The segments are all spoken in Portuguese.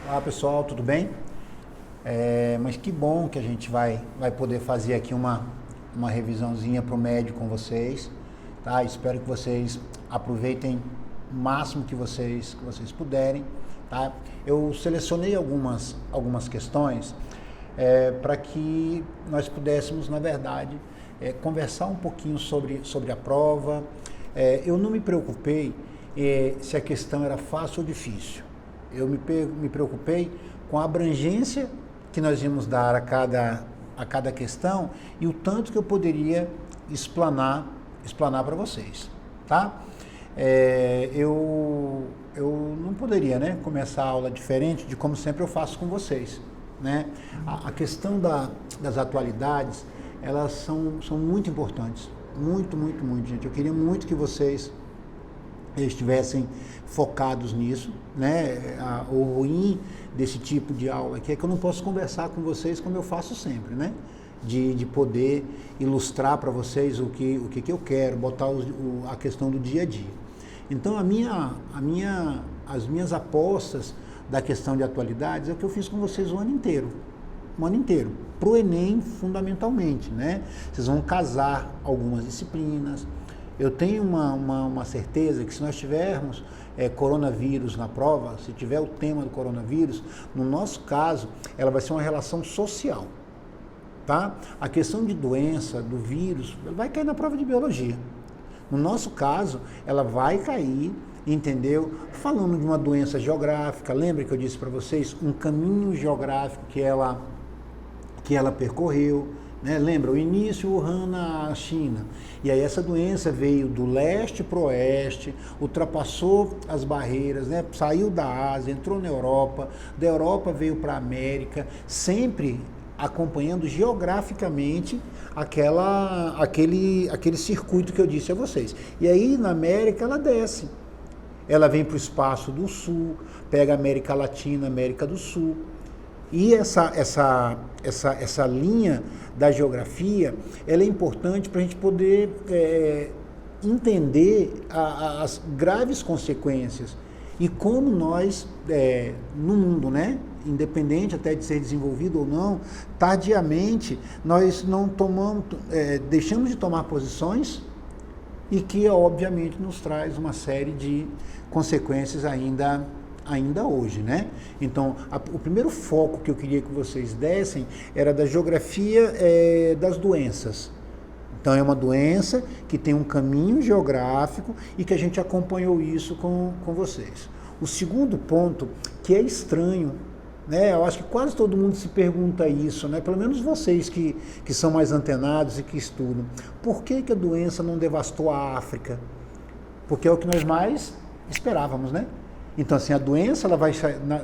Olá pessoal, tudo bem? Mas que bom que a gente vai poder fazer aqui uma revisãozinha para o médio com vocês, tá? Espero que vocês aproveitem o máximo que vocês puderem, tá? Eu selecionei algumas questões para que nós pudéssemos, na verdade, conversar um pouquinho sobre a prova. Eu não me preocupei se a questão era fácil ou difícil. Eu me preocupei com a abrangência que nós íamos dar a cada questão e o tanto que eu poderia explanar para vocês, tá? Eu não poderia, né, começar a aula diferente de como sempre eu faço com vocês, né? A questão das atualidades, elas são muito importantes, muito, gente. Eu queria muito que vocês estivessem focados nisso, né? O ruim desse tipo de aula aqui é que eu não posso conversar com vocês como eu faço sempre, né? De poder ilustrar para vocês o que eu quero, botar a questão do dia a dia. Então, as minhas apostas da questão de atualidades é o que eu fiz com vocês o ano inteiro. Para o Enem, fundamentalmente, né? Vocês vão casar algumas disciplinas. Eu tenho uma certeza que se nós tivermos coronavírus na prova, se tiver o tema do coronavírus, no nosso caso, ela vai ser uma relação social, tá? A questão de doença, do vírus, vai cair na prova de biologia. No nosso caso, ela vai cair, entendeu? Falando de uma doença geográfica, lembra que eu disse para vocês, um caminho geográfico que ela percorreu, né? Lembra, o início, Wuhan na China, e aí essa doença veio do leste para o oeste, ultrapassou as barreiras, né? Saiu da Ásia, entrou na Europa, da Europa veio para a América, sempre acompanhando geograficamente aquele circuito que eu disse a vocês. E aí na América ela desce, ela vem para o espaço do sul, pega a América Latina, América do Sul. E essa linha da geografia, ela é importante para a gente poder entender as graves consequências e como nós, no mundo, né, independente até de ser desenvolvido ou não, tardiamente nós não deixamos de tomar posições e que obviamente nos traz uma série de consequências ainda hoje, né? Então, o primeiro foco que eu queria que vocês dessem era da geografia das doenças. Então, é uma doença que tem um caminho geográfico e que a gente acompanhou isso com vocês. O segundo ponto, que é estranho, né? Eu acho que quase todo mundo se pergunta isso, né? Pelo menos vocês que são mais antenados e que estudam. Por que a doença não devastou a África? Porque é o que nós mais esperávamos, né? Então, assim, a doença ela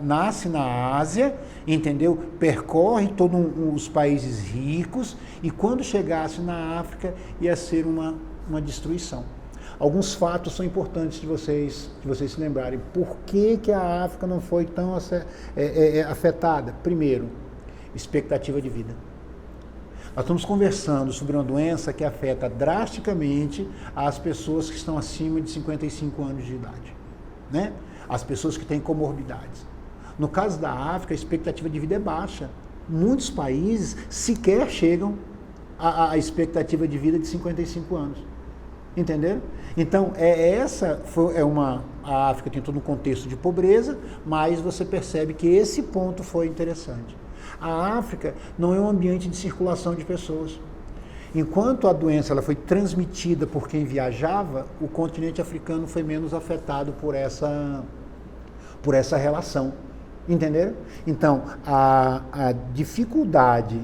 nasce na Ásia, entendeu? Percorre todos os países ricos e quando chegasse na África ia ser uma destruição. Alguns fatos são importantes de vocês se lembrarem. Por que a África não foi tão afetada? Primeiro, expectativa de vida. Nós estamos conversando sobre uma doença que afeta drasticamente as pessoas que estão acima de 55 anos de idade, né? As pessoas que têm comorbidades. No caso da África, a expectativa de vida é baixa. Muitos países sequer chegam à expectativa de vida de 55 anos. Entenderam? Então, a África tem todo um contexto de pobreza, mas você percebe que esse ponto foi interessante. A África não é um ambiente de circulação de pessoas. Enquanto a doença ela foi transmitida por quem viajava, o continente africano foi menos afetado por essa relação. Entenderam? Então, a dificuldade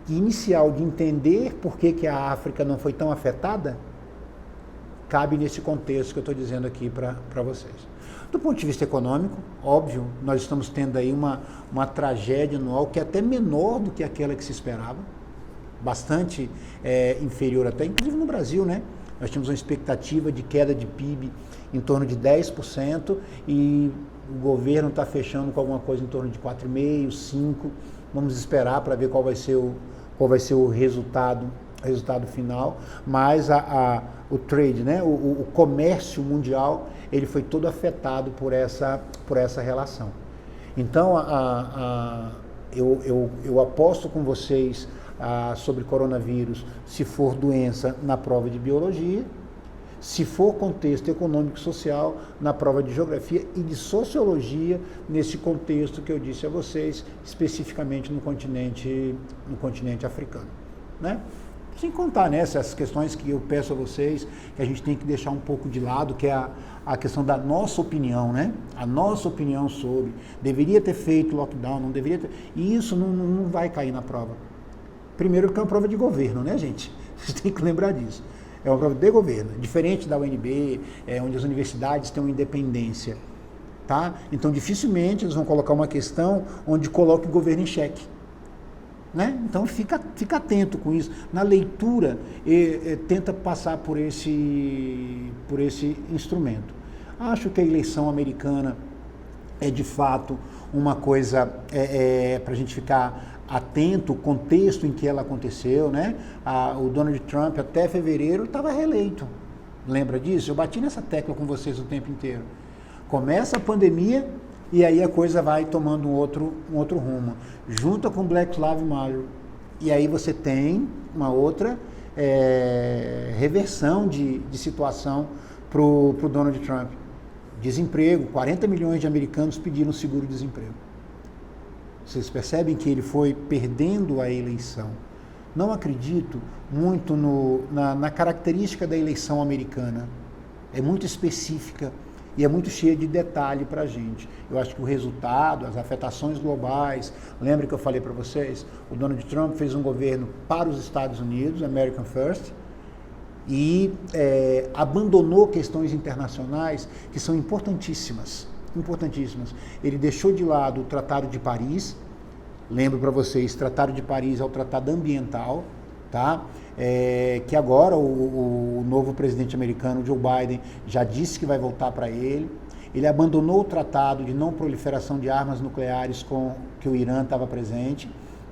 inicial de entender por que a África não foi tão afetada, cabe nesse contexto que eu estou dizendo aqui para vocês. Do ponto de vista econômico, óbvio, nós estamos tendo aí uma tragédia anual que é até menor do que aquela que se esperava, bastante inferior até, inclusive no Brasil, né? Nós tínhamos uma expectativa de queda de PIB em torno de 10% e o governo está fechando com alguma coisa em torno de 4,5%, 5%. Vamos esperar para ver qual vai ser o resultado final, mas o trade, né? o comércio mundial, ele foi todo afetado por essa relação. Então, eu aposto com vocês sobre coronavírus, se for doença, na prova de biologia, se for contexto econômico e social, na prova de geografia e de sociologia, nesse contexto que eu disse a vocês, especificamente no continente africano, né? Sem contar, né, essas questões que eu peço a vocês, que a gente tem que deixar um pouco de lado, que é a questão da nossa opinião, né? A nossa opinião sobre, deveria ter feito lockdown, não deveria ter, e isso não vai cair na prova. Primeiro que é uma prova de governo, né, gente? Vocês têm que lembrar disso. É uma prova de governo, diferente da UNB, onde as universidades têm uma independência, tá? Então, dificilmente eles vão colocar uma questão onde coloque o governo em xeque, né? Então, fica atento com isso. Na leitura, tenta passar por esse instrumento. Acho que a eleição americana é, de fato, uma coisa para a gente ficar atento, o contexto em que ela aconteceu, né? O Donald Trump até fevereiro estava reeleito. Lembra disso? Eu bati nessa tecla com vocês o tempo inteiro. Começa a pandemia e aí a coisa vai tomando um outro rumo. Junta com Black Lives Matter. E aí você tem uma outra reversão de situação para o Donald Trump. Desemprego, 40 milhões de americanos pediram seguro-desemprego. Vocês percebem que ele foi perdendo a eleição. Não acredito muito na característica da eleição americana. É muito específica e é muito cheia de detalhe para a gente. Eu acho que o resultado, as afetações globais, lembra que eu falei para vocês? O Donald Trump fez um governo para os Estados Unidos, American First, e abandonou questões internacionais que são importantíssimas. Ele deixou de lado o Tratado de Paris. Lembro para vocês, Tratado de Paris é o tratado ambiental, tá? Que agora o novo presidente americano, Joe Biden, já disse que vai voltar para ele. Ele abandonou o tratado de não proliferação de armas nucleares que o Irã estava presente.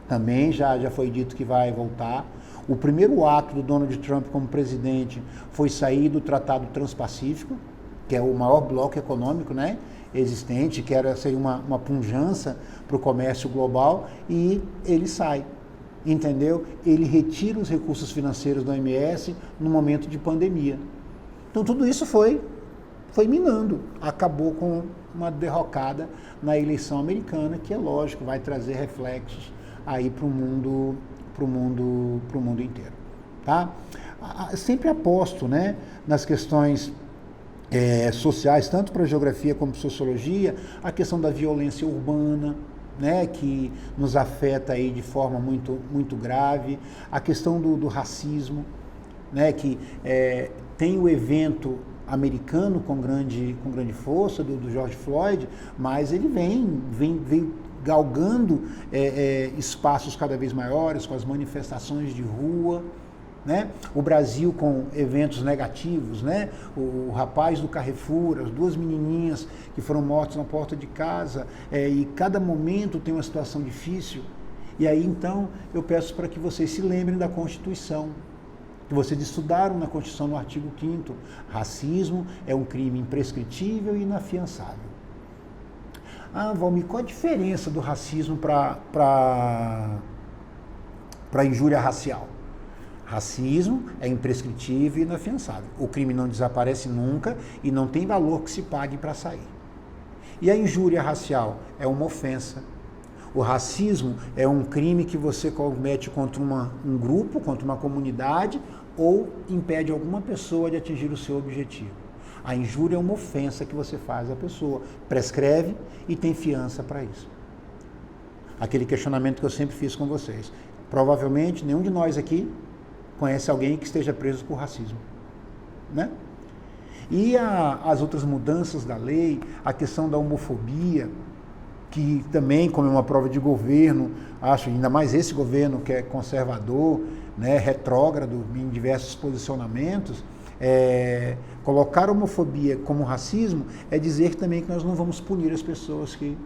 Também já foi dito que vai voltar. O primeiro ato do Donald Trump como presidente foi sair do Tratado Transpacífico, que é o maior bloco econômico, né, existente, que era ser uma pujança para o comércio global, e ele sai, entendeu? Ele retira os recursos financeiros da OMS no momento de pandemia. Então tudo isso foi minando, acabou com uma derrocada na eleição americana, que é lógico, vai trazer reflexos aí para o mundo inteiro, tá? Sempre aposto, né, nas questões sociais, tanto para geografia como para sociologia, a questão da violência urbana, né, que nos afeta aí de forma muito grave, a questão do racismo, né, que tem o evento americano com grande força do George Floyd, mas ele vem galgando espaços cada vez maiores, com as manifestações de rua, né? O Brasil com eventos negativos, né? O rapaz do Carrefour, as duas menininhas que foram mortas na porta de casa, e cada momento tem uma situação difícil. E aí então eu peço para que vocês se lembrem da Constituição, que vocês estudaram na Constituição no artigo 5º, racismo é um crime imprescritível e inafiançável. Valmir, qual a diferença do racismo para injúria racial? Racismo é imprescritível e inafiançável. O crime não desaparece nunca e não tem valor que se pague para sair. E a injúria racial é uma ofensa. O racismo é um crime que você comete contra um grupo, contra uma comunidade, ou impede alguma pessoa de atingir o seu objetivo. A injúria é uma ofensa que você faz à pessoa, prescreve e tem fiança para isso. Aquele questionamento que eu sempre fiz com vocês. Provavelmente nenhum de nós aqui conhece alguém que esteja preso por racismo, né? E as outras mudanças da lei, a questão da homofobia, que também, como é uma prova de governo, acho, ainda mais esse governo que é conservador, né, retrógrado em diversos posicionamentos, colocar a homofobia como racismo é dizer também que nós não vamos punir as pessoas que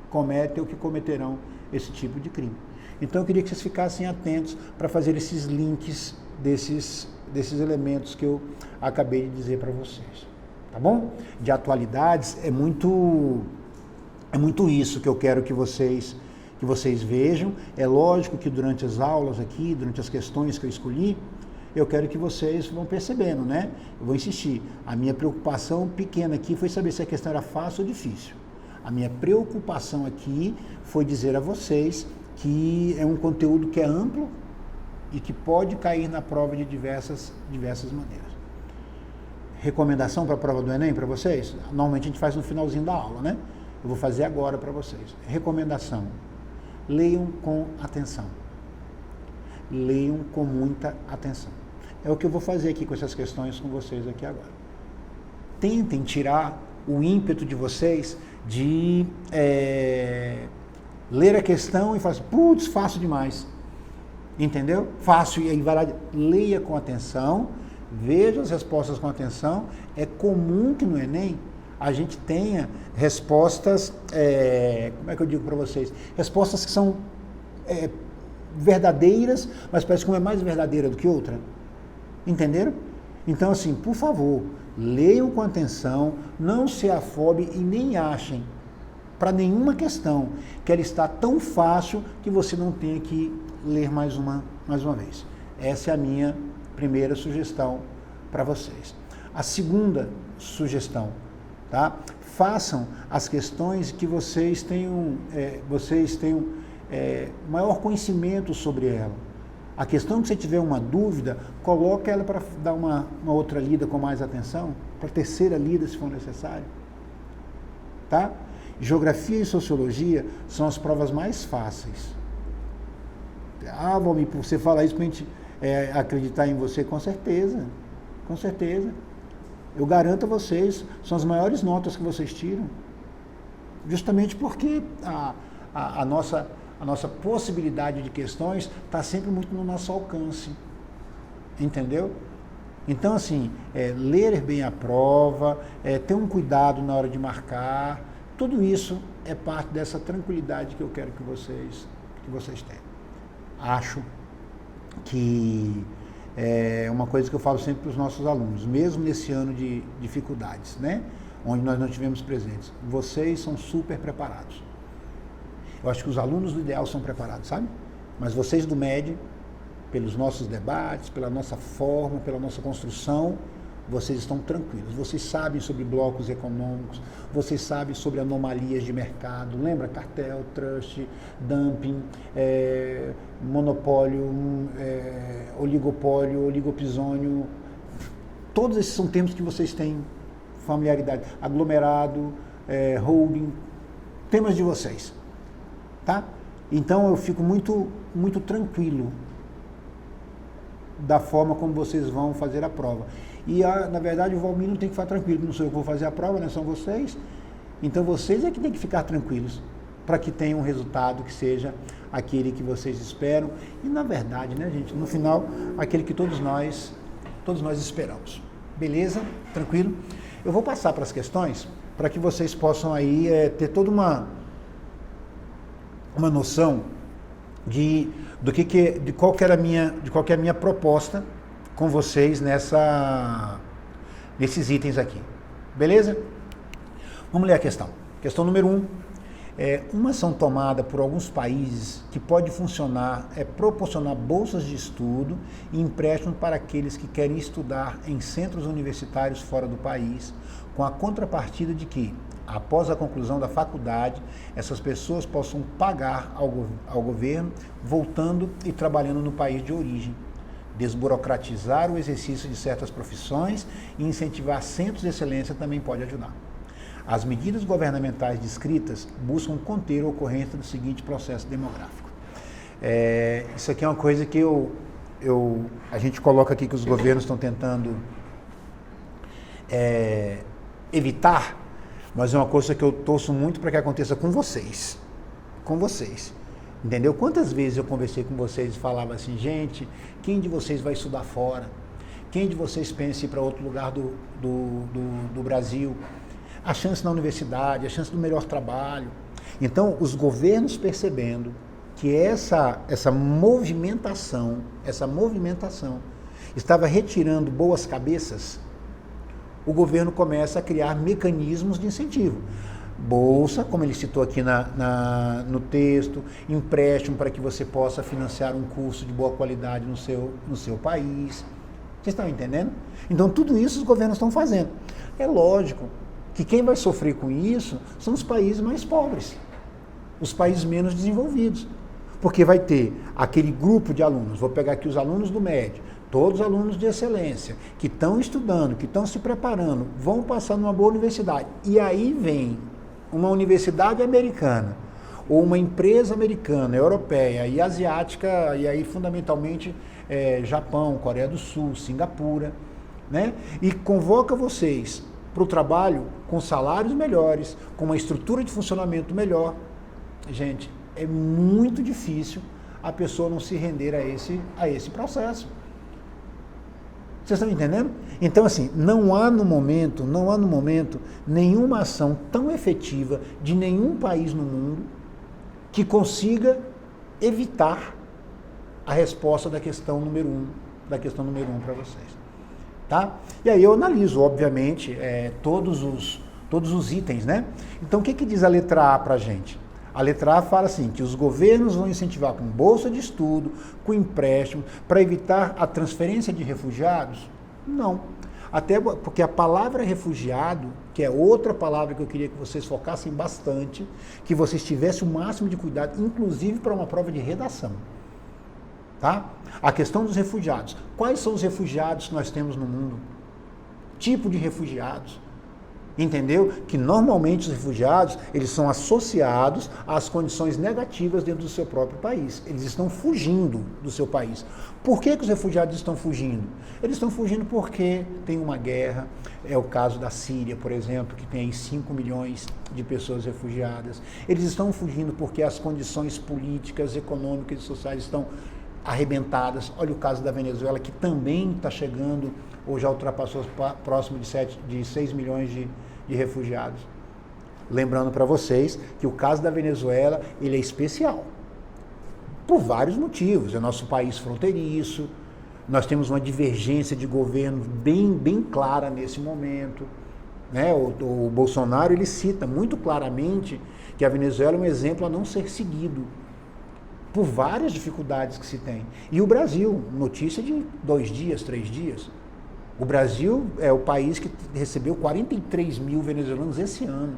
cometem ou que cometerão esse tipo de crime. Então eu queria que vocês ficassem atentos para fazer esses links desses elementos que eu acabei de dizer para vocês, tá bom? De atualidades, é muito É muito isso que eu quero que vocês vejam. É lógico que durante as aulas aqui, durante as questões que eu escolhi, eu quero que vocês vão percebendo, né? Eu vou insistir. A minha preocupação pequena aqui foi saber se a questão era fácil ou difícil. A minha preocupação aqui foi dizer a vocês que é um conteúdo que é amplo e que pode cair na prova de diversas maneiras. Recomendação para a prova do Enem para vocês? Normalmente a gente faz no finalzinho da aula, né? Eu vou fazer agora para vocês. Recomendação: leiam com atenção. Leiam com muita atenção. É o que eu vou fazer aqui com essas questões com vocês aqui agora. Tentem tirar o ímpeto de vocês de ler a questão e falar assim, putz, fácil demais. Entendeu? Fácil, e aí vai lá, leia com atenção, veja as respostas com atenção. É comum que no Enem a gente tenha respostas, como é que eu digo para vocês? Respostas que são verdadeiras, mas parece que uma é mais verdadeira do que outra. Entenderam? Então, assim, por favor, leiam com atenção, não se afobem e nem achem, para nenhuma questão, que ela está tão fácil que você não tenha que ler mais uma vez. Essa é a minha primeira sugestão para vocês. A segunda sugestão, tá? Façam as questões que vocês tenham maior conhecimento sobre ela. A questão que você tiver uma dúvida, coloque ela para dar uma outra lida com mais atenção, para terceira lida se for necessário. Tá? Geografia e Sociologia são as provas mais fáceis. Ah, Valmir, você falar isso para a gente acreditar em você? Com certeza, com certeza. Eu garanto a vocês, são as maiores notas que vocês tiram. Justamente porque a nossa possibilidade de questões está sempre muito no nosso alcance. Entendeu? Então, assim, ler bem a prova, ter um cuidado na hora de marcar, tudo isso é parte dessa tranquilidade que eu quero que vocês tenham. Acho que é uma coisa que eu falo sempre para os nossos alunos, mesmo nesse ano de dificuldades, né? Onde nós não tivemos presentes. Vocês são super preparados. Eu acho que os alunos do ideal são preparados, sabe? Mas vocês do MED, pelos nossos debates, pela nossa forma, pela nossa construção, vocês estão tranquilos. Vocês sabem sobre blocos econômicos, vocês sabem sobre anomalias de mercado, lembra? Cartel, trust, dumping, monopólio, oligopólio, oligopisônio. Todos esses são termos que vocês têm familiaridade. Aglomerado, holding, temas de vocês. Tá? Então eu fico muito, muito tranquilo da forma como vocês vão fazer a prova. E na verdade o Valmir não tem que ficar tranquilo, não sou eu que vou fazer a prova, né? São vocês. Então vocês é que tem que ficar tranquilos para que tenham um resultado que seja aquele que vocês esperam. E na verdade, né, gente, no final, aquele que todos nós esperamos. Beleza? Tranquilo? Eu vou passar para as questões para que vocês possam aí ter toda uma noção de qual que é a minha proposta com vocês nesses itens aqui. Beleza? Vamos ler a questão. Questão número 1. Uma ação tomada por alguns países que pode funcionar é proporcionar bolsas de estudo e empréstimo para aqueles que querem estudar em centros universitários fora do país, com a contrapartida de que, após a conclusão da faculdade, essas pessoas possam pagar ao governo, voltando e trabalhando no país de origem, desburocratizar o exercício de certas profissões e incentivar centros de excelência também pode ajudar. As medidas governamentais descritas buscam conter a ocorrência do seguinte processo demográfico. Isso aqui é uma coisa que a gente coloca aqui que os governos estão tentando evitar, mas é uma coisa que eu torço muito para que aconteça com vocês. Com vocês. Entendeu? Quantas vezes eu conversei com vocês e falava assim, gente, quem de vocês vai estudar fora? Quem de vocês pensa em ir para outro lugar do Brasil? A chance na universidade, a chance do melhor trabalho. Então, os governos percebendo que essa movimentação estava retirando boas cabeças, o governo começa a criar mecanismos de incentivo. Bolsa, como ele citou aqui no texto, empréstimo para que você possa financiar um curso de boa qualidade no seu país. Vocês estão entendendo? Então, tudo isso os governos estão fazendo. É lógico que quem vai sofrer com isso são os países mais pobres, os países menos desenvolvidos. Porque vai ter aquele grupo de alunos, vou pegar aqui os alunos do médio, todos os alunos de excelência, que estão estudando, que estão se preparando, vão passar numa boa universidade. E aí vem uma universidade americana, ou uma empresa americana, europeia e asiática, e aí fundamentalmente Japão, Coreia do Sul, Singapura, né? E convoca vocês para o trabalho com salários melhores, com uma estrutura de funcionamento melhor. Gente, é muito difícil a pessoa não se render a esse processo. Vocês estão entendendo? Então, assim, não há no momento nenhuma ação tão efetiva de nenhum país no mundo que consiga evitar a resposta da questão número um para vocês. Tá? E aí eu analiso, obviamente, todos os itens, né? Então, o que diz a letra A para a gente? A letra A fala assim, que os governos vão incentivar com bolsa de estudo, com empréstimo, para evitar a transferência de refugiados? Não. Até porque a palavra refugiado, que é outra palavra que eu queria que vocês focassem bastante, que vocês tivessem o máximo de cuidado, inclusive para uma prova de redação. Tá? A questão dos refugiados. Quais são os refugiados que nós temos no mundo? Tipo de refugiados. Entendeu? Que normalmente os refugiados, eles são associados às condições negativas dentro do seu próprio país. Eles estão fugindo do seu país. Por que os refugiados estão fugindo? Eles estão fugindo porque tem uma guerra. É o caso da Síria, por exemplo, que tem 5 milhões de pessoas refugiadas. Eles estão fugindo porque as condições políticas, econômicas e sociais estão arrebentadas. Olha o caso da Venezuela, que também está chegando, ou já ultrapassou próximo de 6 milhões de refugiados. Lembrando para vocês que o caso da Venezuela, ele é especial, por vários motivos. É nosso país fronteiriço, nós temos uma divergência de governo bem clara nesse momento. Né? O Bolsonaro, ele cita muito claramente que a Venezuela é um exemplo a não ser seguido, por várias dificuldades que se tem. E o Brasil, notícia de 2 dias, 3 dias. O Brasil é o país que recebeu 43 mil venezuelanos esse ano.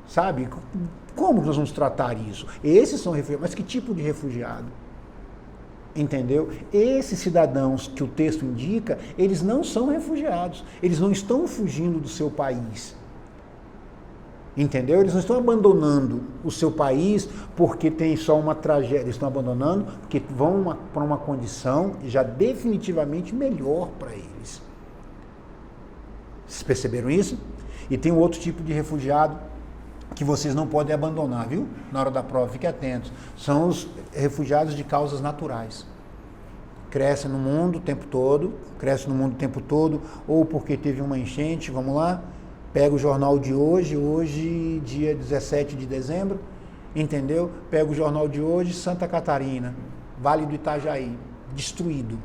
Sabe? Como nós vamos tratar isso? Esses são refugiados, mas que tipo de refugiado? Entendeu? Esses cidadãos que o texto indica, eles não são refugiados. Eles não estão fugindo do seu país. Entendeu? Eles não estão abandonando o seu país porque tem só uma tragédia. Eles estão abandonando porque vão para uma condição já definitivamente melhor para eles. Vocês perceberam isso? E tem um outro tipo de refugiado que vocês não podem abandonar, viu? Na hora da prova, fiquem atentos. São os refugiados de causas naturais. Crescem no mundo o tempo todo, ou porque teve uma enchente, vamos lá. Pega o jornal de hoje, dia 17 de dezembro, entendeu? Pega o jornal de hoje, Santa Catarina, Vale do Itajaí, destruído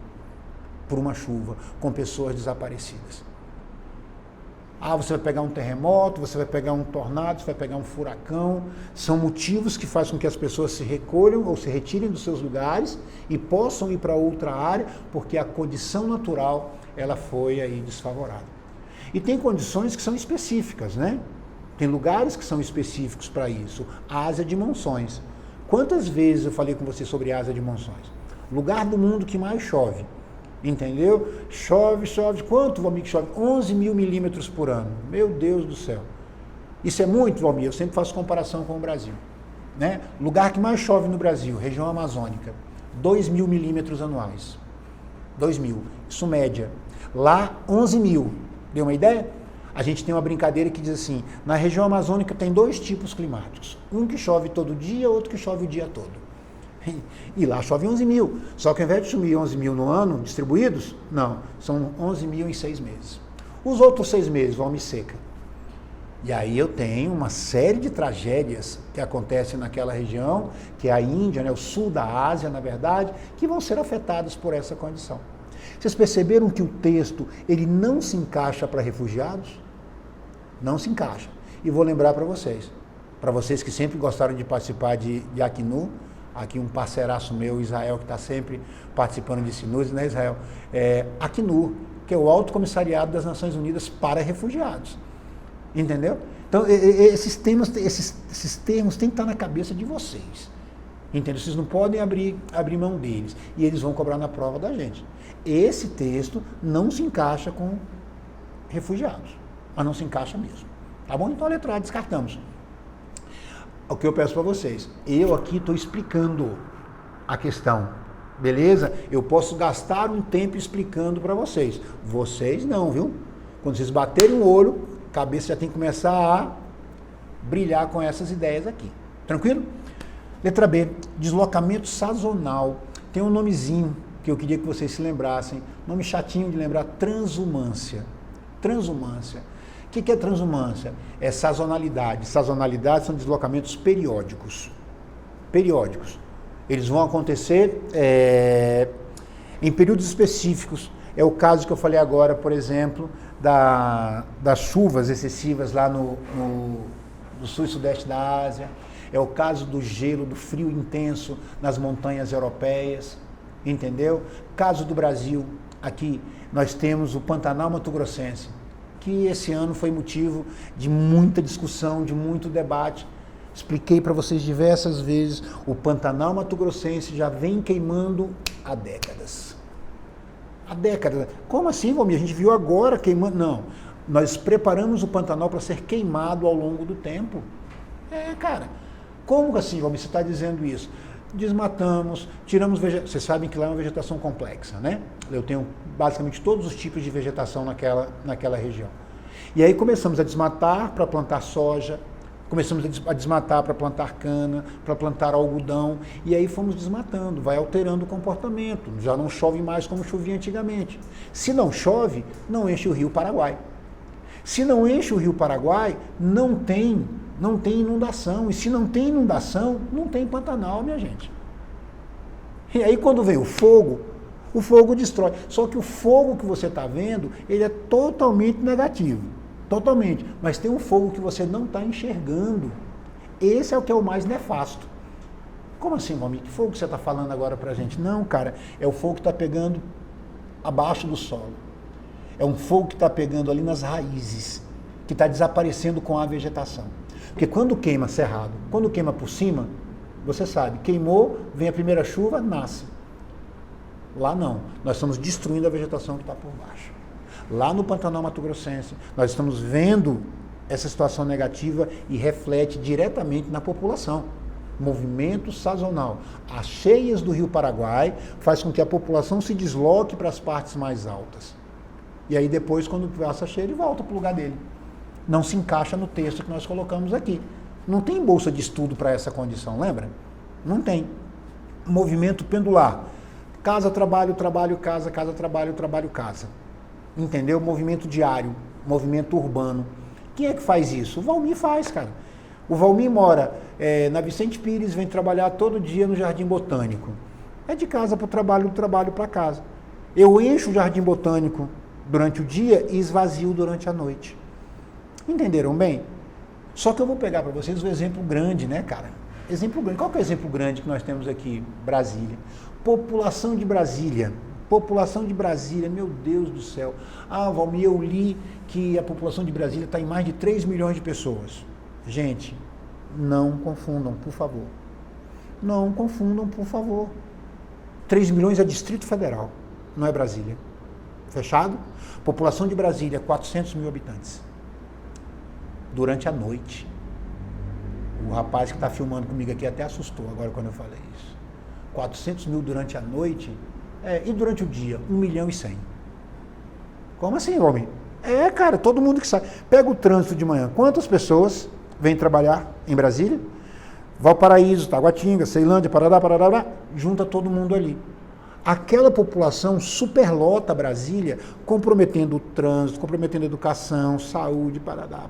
por uma chuva, com pessoas desaparecidas. Ah, você vai pegar um terremoto, você vai pegar um tornado, você vai pegar um furacão. São motivos que fazem com que as pessoas se recolham ou se retirem dos seus lugares e possam ir para outra área, porque a condição natural, ela foi aí desfavorável. E tem condições que são específicas, né? Tem lugares que são específicos para isso. A Ásia de monções. Quantas vezes eu falei com você sobre a Ásia de monções? Lugar do mundo que mais chove. Entendeu? Chove. Quanto, Valmir, que chove? 11 mil milímetros por ano. Meu Deus do céu. Isso é muito, Valmir. Eu sempre faço comparação com o Brasil. Né? Lugar que mais chove no Brasil, região amazônica. 2 mil milímetros anuais. 2 mil. Isso média. Lá, 11 mil. Deu uma ideia? A gente tem uma brincadeira que diz assim, na região amazônica tem 2 tipos climáticos. Um que chove todo dia, outro que chove o dia todo. E lá chove 11 mil. Só que ao invés de chover 11 mil no ano, distribuídos, não, são 11 mil em 6 meses. Os outros 6 meses, vão me seca. E aí eu tenho uma série de tragédias que acontecem naquela região, que é a Índia, né, o sul da Ásia, na verdade, que vão ser afetadas por essa condição. Vocês perceberam que o texto, ele não se encaixa para refugiados? Não se encaixa. e vou lembrar para vocês que sempre gostaram de participar de Acnu, aqui um parceiraço meu, Israel, que está sempre participando de Sinus, né, Israel? Acnu, que é o Alto Comissariado das Nações Unidas para Refugiados. Entendeu? Então, esses termos têm que estar na cabeça de vocês. Entendeu? Vocês não podem abrir mão deles. E eles vão cobrar na prova da gente. Esse texto não se encaixa com refugiados. Mas não se encaixa mesmo. Tá bom? Então a letra A descartamos. O que eu peço para vocês? Eu aqui estou explicando a questão. Beleza? Eu posso gastar um tempo explicando para vocês. Vocês não, viu? Quando vocês baterem o olho, a cabeça já tem que começar a brilhar com essas ideias aqui. Tranquilo? Letra B, deslocamento sazonal. Tem um nomezinho que eu queria que vocês se lembrassem. Nome chatinho de lembrar, transumância. Transumância. O que é transumância? É sazonalidade. Sazonalidade são deslocamentos periódicos. Periódicos. Eles vão acontecer em períodos específicos. É o caso que eu falei agora, por exemplo, das chuvas excessivas lá no sul e sudeste da Ásia. É o caso do gelo, do frio intenso nas montanhas europeias, entendeu? Caso do Brasil, aqui nós temos o Pantanal Mato-Grossense, que esse ano foi motivo de muita discussão, de muito debate. Expliquei para vocês diversas vezes, o Pantanal Mato-Grossense já vem queimando há décadas. Há décadas. Como assim, Valmir? A gente viu agora queimando? Não, nós preparamos o Pantanal para ser queimado ao longo do tempo. Cara, como assim, Valmir, você está dizendo isso? Desmatamos, tiramos vegetação. Vocês sabem que lá é uma vegetação complexa, né? Eu tenho basicamente todos os tipos de vegetação naquela região. E aí começamos a desmatar para plantar soja, começamos a desmatar para plantar cana, para plantar algodão, e aí fomos desmatando, vai alterando o comportamento. Já não chove mais como chovia antigamente. Se não chove, não enche o rio Paraguai. Se não enche o rio Paraguai, não tem inundação. E se não tem inundação, não tem Pantanal, minha gente. E aí quando vem o fogo destrói. Só que o fogo que você está vendo, ele é totalmente negativo. Totalmente. Mas tem um fogo que você não está enxergando. Esse é o que é o mais nefasto. Como assim, Valmir? Que fogo que você está falando agora para a gente? Não, cara, é o fogo que está pegando abaixo do solo. É um fogo que está pegando ali nas raízes, que está desaparecendo com a vegetação. Porque quando queima cerrado, quando queima por cima, você sabe, queimou, vem a primeira chuva, nasce. Lá não, nós estamos destruindo a vegetação que está por baixo. Lá no Pantanal Mato-Grossense, nós estamos vendo essa situação negativa e reflete diretamente na população. Movimento sazonal. As cheias do Rio Paraguai faz com que a população se desloque para as partes mais altas. E aí depois, quando passa a cheia, ele volta para o lugar dele. Não se encaixa no texto que nós colocamos aqui. Não tem bolsa de estudo para essa condição, lembra? Não tem. Movimento pendular. Casa, trabalho, trabalho, casa, casa, trabalho, trabalho, casa. Entendeu? Movimento diário, movimento urbano. Quem é que faz isso? O Valmir faz, cara. O Valmir mora na Vicente Pires, vem trabalhar todo dia no Jardim Botânico. É de casa para o trabalho, do trabalho para casa. Eu encho o Jardim Botânico durante o dia e esvazio durante a noite. Entenderam bem? Só que eu vou pegar para vocês o exemplo grande, né, cara? Exemplo grande. Qual que é o exemplo grande que nós temos aqui? Brasília. População de Brasília. População de Brasília, meu Deus do céu. Ah, Valmir, eu li que a população de Brasília está em mais de 3 milhões de pessoas. Gente, não confundam, por favor. Não confundam, por favor. 3 milhões é Distrito Federal, não é Brasília. Fechado? População de Brasília, 400 mil habitantes. Durante a noite. O rapaz que está filmando comigo aqui até assustou agora quando eu falei isso. 400 mil durante a noite, e durante o dia, 1 milhão e 100. Como assim, Valmir? Cara, todo mundo que sai. Pega o trânsito de manhã. Quantas pessoas vêm trabalhar em Brasília? Valparaíso, Taguatinga, Ceilândia, Parará, junta todo mundo ali. Aquela população superlota Brasília, comprometendo o trânsito, comprometendo a educação, saúde, parará.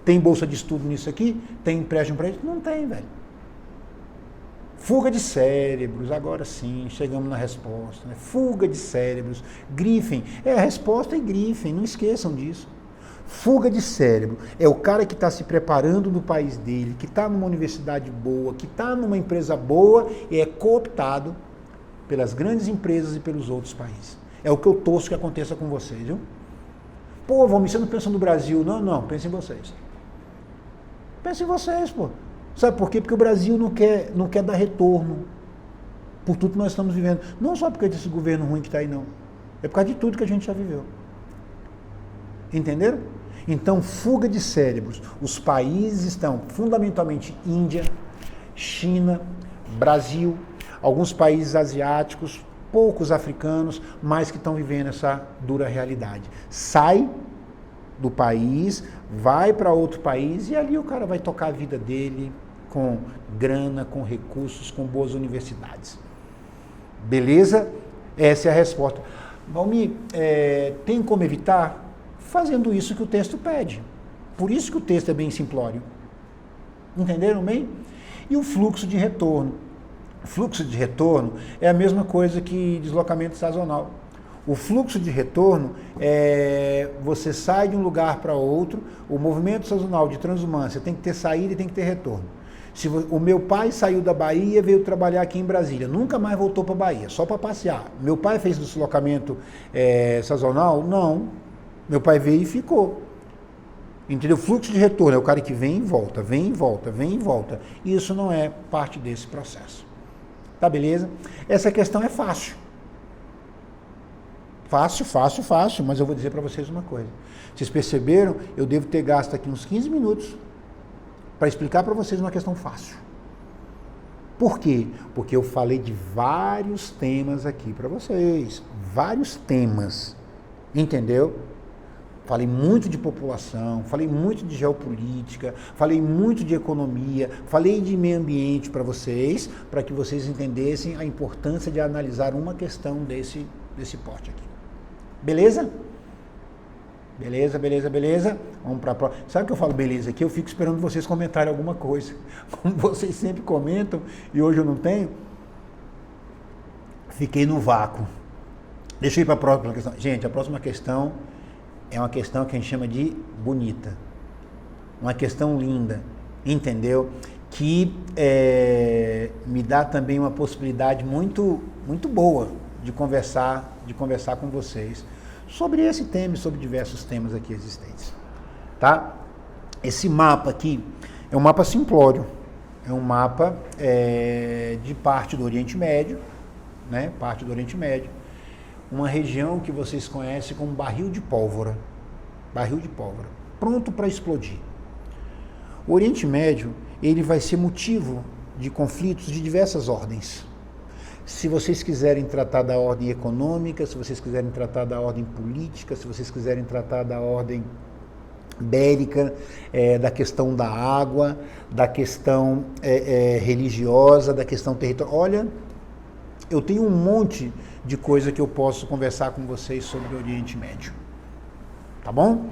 Tem bolsa de estudo nisso aqui? Tem empréstimo para isso? Não tem, velho. Fuga de cérebros, agora sim, chegamos na resposta. Né? Fuga de cérebros, grifem. A resposta é grifem, não esqueçam disso. Fuga de cérebro é o cara que está se preparando no país dele, que está numa universidade boa, que está numa empresa boa e é cooptado pelas grandes empresas e pelos outros países. É o que eu torço que aconteça com vocês, viu? Pô, Valmir, você não pensa no Brasil? Não, pensa em vocês. Pensa em vocês, pô. Sabe por quê? Porque o Brasil não quer dar retorno por tudo que nós estamos vivendo. Não só por causa desse governo ruim que está aí, não. É por causa de tudo que a gente já viveu. Entenderam? Então, fuga de cérebros. Os países estão fundamentalmente Índia, China, Brasil, alguns países asiáticos, poucos africanos, mas que estão vivendo essa dura realidade. Sai do país, vai para outro país e ali o cara vai tocar a vida dele com grana, com recursos, com boas universidades. Beleza? Essa é a resposta. Valmir, tem como evitar? Fazendo isso que o texto pede. Por isso que o texto é bem simplório. Entenderam bem? E o fluxo de retorno. O fluxo de retorno é a mesma coisa que deslocamento sazonal. O fluxo de retorno é você sai de um lugar para outro, o movimento sazonal de transumância tem que ter saída e tem que ter retorno. O meu pai saiu da Bahia e veio trabalhar aqui em Brasília, nunca mais voltou para a Bahia, só para passear. Meu pai fez deslocamento sazonal? Não. Meu pai veio e ficou. Entendeu? Fluxo de retorno é o cara que vem e volta, vem e volta, vem e volta. Isso não é parte desse processo. Tá, beleza? Essa questão é fácil. Fácil, mas eu vou dizer para vocês uma coisa. Vocês perceberam? Eu devo ter gasto aqui uns 15 minutos para explicar para vocês uma questão fácil. Por quê? Porque eu falei de vários temas aqui para vocês. Vários temas. Entendeu? Falei muito de população, falei muito de geopolítica, falei muito de economia, falei de meio ambiente para vocês, para que vocês entendessem a importância de analisar uma questão desse porte aqui. Beleza? Beleza? Vamos para a próxima. Sabe que eu falo beleza aqui? Eu fico esperando vocês comentarem alguma coisa. Como vocês sempre comentam, e hoje eu não tenho, fiquei no vácuo. Deixa eu ir para a próxima questão. Gente, a próxima questão é uma questão que a gente chama de bonita. Uma questão linda, entendeu? Que me dá também uma possibilidade muito, muito boa de conversar com vocês sobre esse tema e sobre diversos temas aqui existentes. Tá? Esse mapa aqui é um mapa simplório. É um mapa de parte do Oriente Médio, né? Parte do Oriente Médio. Uma região que vocês conhecem como barril de pólvora, pronto para explodir. O Oriente Médio, ele vai ser motivo de conflitos de diversas ordens. Se vocês quiserem tratar da ordem econômica, se vocês quiserem tratar da ordem política, se vocês quiserem tratar da ordem bélica, da questão da água, da questão religiosa, da questão territorial. Olha, eu tenho um monte de coisa que eu posso conversar com vocês sobre o Oriente Médio. Tá bom?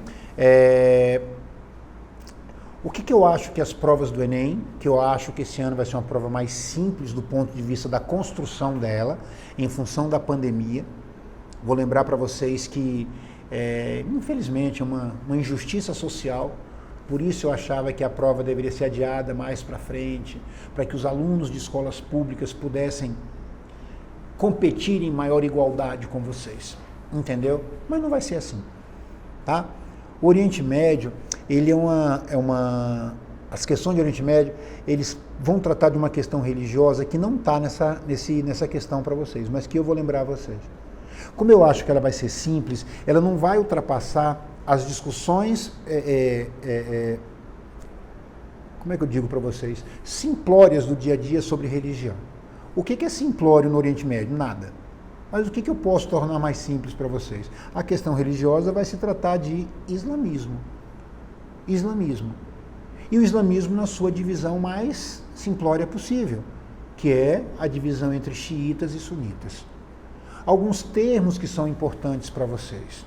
O que eu acho que as provas do Enem, que eu acho que esse ano vai ser uma prova mais simples do ponto de vista da construção dela, em função da pandemia. Vou lembrar para vocês que, infelizmente, é uma injustiça social. Por isso eu achava que a prova deveria ser adiada mais para frente, para que os alunos de escolas públicas pudessem competir em maior igualdade com vocês, entendeu? Mas não vai ser assim, tá? O Oriente Médio, ele as questões do Oriente Médio, eles vão tratar de uma questão religiosa que não está nessa questão para vocês, mas que eu vou lembrar a vocês. Como eu acho que ela vai ser simples, ela não vai ultrapassar as discussões, como é que eu digo para vocês, simplórias do dia a dia sobre religião. O que é simplório no Oriente Médio? Nada. Mas o que eu posso tornar mais simples para vocês? A questão religiosa vai se tratar de islamismo. E o islamismo na sua divisão mais simplória possível, que é a divisão entre xiitas e sunitas. Alguns termos que são importantes para vocês.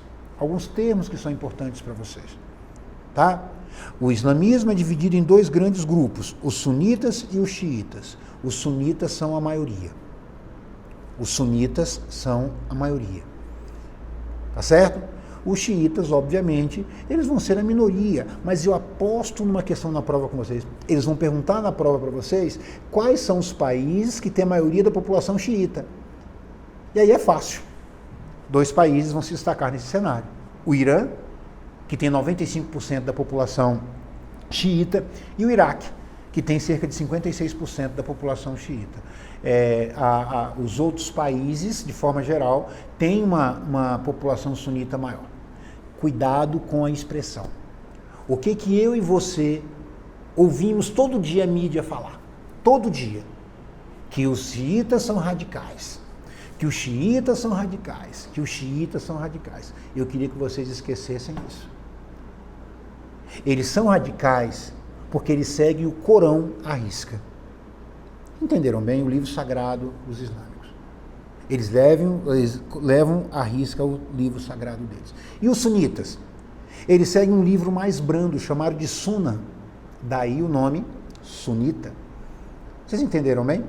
Tá? O islamismo é dividido em dois grandes grupos, os sunitas e os xiitas. Os sunitas são a maioria. Tá certo? Os xiitas, obviamente, eles vão ser a minoria, mas eu aposto numa questão na prova com vocês. Eles vão perguntar na prova para vocês quais são os países que têm a maioria da população xiita. E aí é fácil. 2 países vão se destacar nesse cenário. O Irã, que tem 95% da população xiita, e o Iraque, que tem cerca de 56% da população xiita. Os outros países, de forma geral, têm uma população sunita maior. Cuidado com a expressão. O que eu e você ouvimos todo dia a mídia falar? Todo dia. Que os xiitas são radicais. Que os xiitas são radicais. Que os xiitas são radicais. Eu queria que vocês esquecessem isso. Eles são radicais porque eles seguem o Corão à risca. Entenderam bem? O livro sagrado dos islâmicos. Eles levam à risca o livro sagrado deles. E os sunitas? Eles seguem um livro mais brando, chamado de Sunna. Daí o nome sunita. Vocês entenderam bem?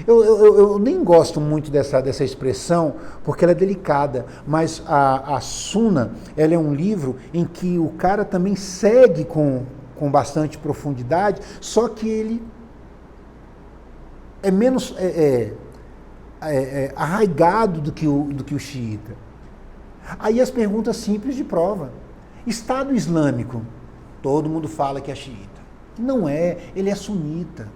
Eu nem gosto muito dessa expressão, porque ela é delicada, mas a Sunna, ela é um livro em que o cara também segue com bastante profundidade, só que ele é menos arraigado do que o xiita. Aí as perguntas simples de prova. Estado Islâmico, todo mundo fala que é xiita. Não é, ele é sunita.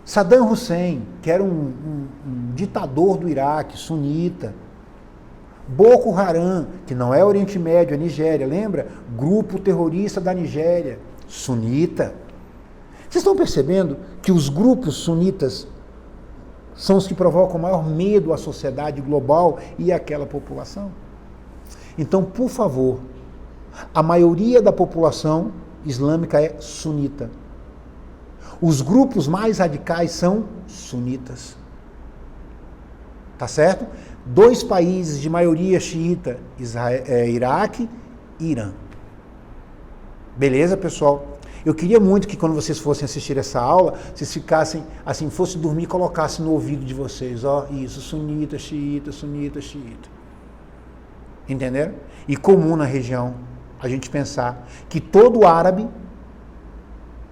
Saddam Hussein, que era um ditador do Iraque, sunita. Boko Haram, que não é Oriente Médio, é Nigéria, lembra? Grupo terrorista da Nigéria, sunita. Vocês estão percebendo que os grupos sunitas são os que provocam maior medo à sociedade global e àquela população? Então, por favor, a maioria da população islâmica é sunita. Os grupos mais radicais são sunitas. Tá certo? 2 países de maioria xiita, Iraque e Irã. Beleza, pessoal? Eu queria muito que quando vocês fossem assistir essa aula, vocês ficassem, assim, fossem dormir e colocassem no ouvido de vocês, ó, isso, sunita, xiita, sunita, xiita. Entenderam? E comum na região a gente pensar que todo árabe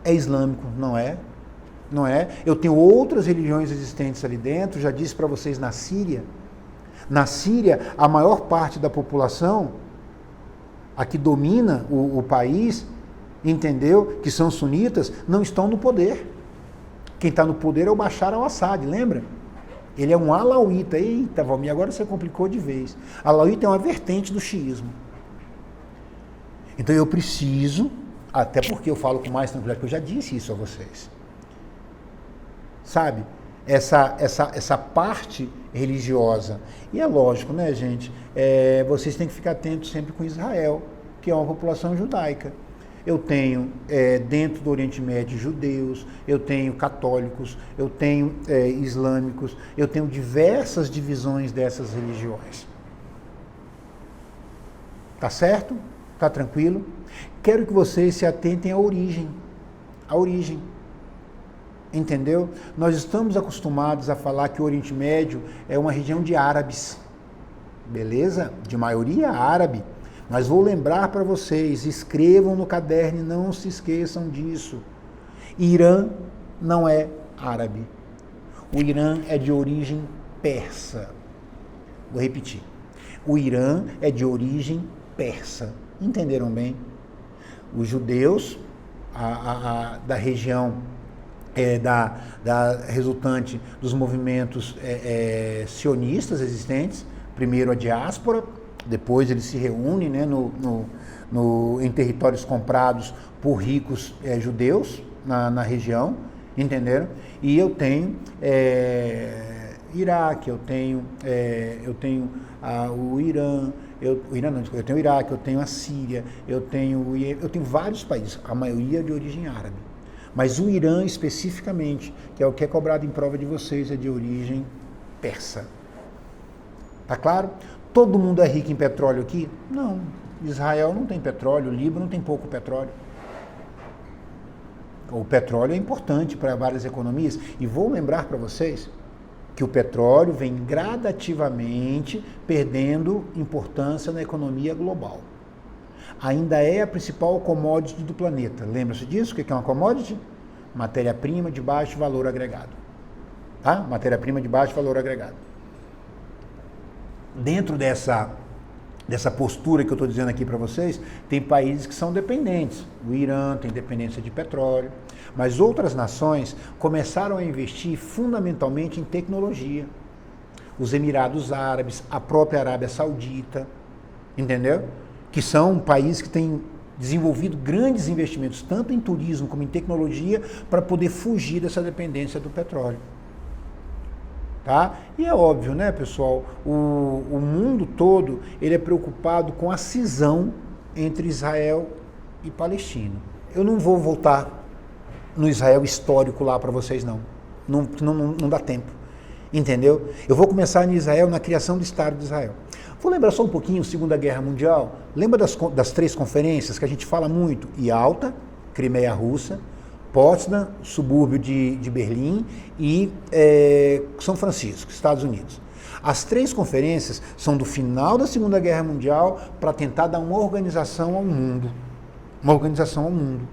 é islâmico, não é? Não é? Eu tenho outras religiões existentes ali dentro, já disse para vocês na Síria. Na Síria, a maior parte da população, a que domina o país, entendeu? Que são sunitas, não estão no poder. Quem está no poder é o Bashar al-Assad, lembra? Ele é um alauíta. Eita, Valmir, agora você complicou de vez. Alauíta é uma vertente do xiismo. Então eu preciso, até porque eu falo com mais tranquilidade, porque eu já disse isso a vocês. Sabe? Essa parte religiosa. E é lógico, né, gente? Vocês têm que ficar atentos sempre com Israel, que é uma população judaica. Eu tenho, dentro do Oriente Médio, judeus, eu tenho católicos, eu tenho islâmicos, eu tenho diversas divisões dessas religiões. Tá certo? Tá tranquilo? Quero que vocês se atentem à origem. A origem. Entendeu? Nós estamos acostumados a falar que o Oriente Médio é uma região de árabes. Beleza? De maioria árabe. Mas vou lembrar para vocês, escrevam no caderno e não se esqueçam disso. Irã não é árabe. O Irã é de origem persa. Vou repetir. O Irã é de origem persa. Entenderam bem? Os judeus da região da resultante dos movimentos sionistas existentes, primeiro a diáspora, depois eles se reúnem, né, em territórios comprados por ricos judeus na região, entenderam? E eu tenho Iraque, eu tenho o Irã, eu tenho o Iraque, eu tenho a Síria, eu tenho vários países, a maioria de origem árabe. Mas o Irã especificamente, que é o que é cobrado em prova de vocês, é de origem persa. Tá claro? Todo mundo é rico em petróleo aqui? Não. Israel não tem petróleo, o Líbano tem pouco petróleo. O petróleo é importante para várias economias. E vou lembrar para vocês que o petróleo vem gradativamente perdendo importância na economia global. Ainda é a principal commodity do planeta. Lembra-se disso? O que é uma commodity? Matéria-prima de baixo valor agregado. Tá? Matéria-prima de baixo valor agregado. Dentro dessa postura que eu estou dizendo aqui para vocês, tem países que são dependentes. O Irã tem dependência de petróleo, mas outras nações começaram a investir fundamentalmente em tecnologia. Os Emirados Árabes, a própria Arábia Saudita, entendeu? Que são países que têm desenvolvido grandes investimentos, tanto em turismo como em tecnologia, para poder fugir dessa dependência do petróleo. Tá? E é óbvio, né, pessoal, o mundo todo ele é preocupado com a cisão entre Israel e Palestina. Eu não vou voltar no Israel histórico lá para vocês, não. Não dá tempo, entendeu? Eu vou começar em Israel, na criação do Estado de Israel. Vou lembrar só um pouquinho, Segunda Guerra Mundial. Lembra das 3 conferências que a gente fala muito? Yalta, Crimeia Russa, Potsdam, subúrbio de Berlim, e São Francisco, Estados Unidos. As 3 conferências são do final da Segunda Guerra Mundial para tentar dar uma organização ao mundo. Uma organização ao mundo.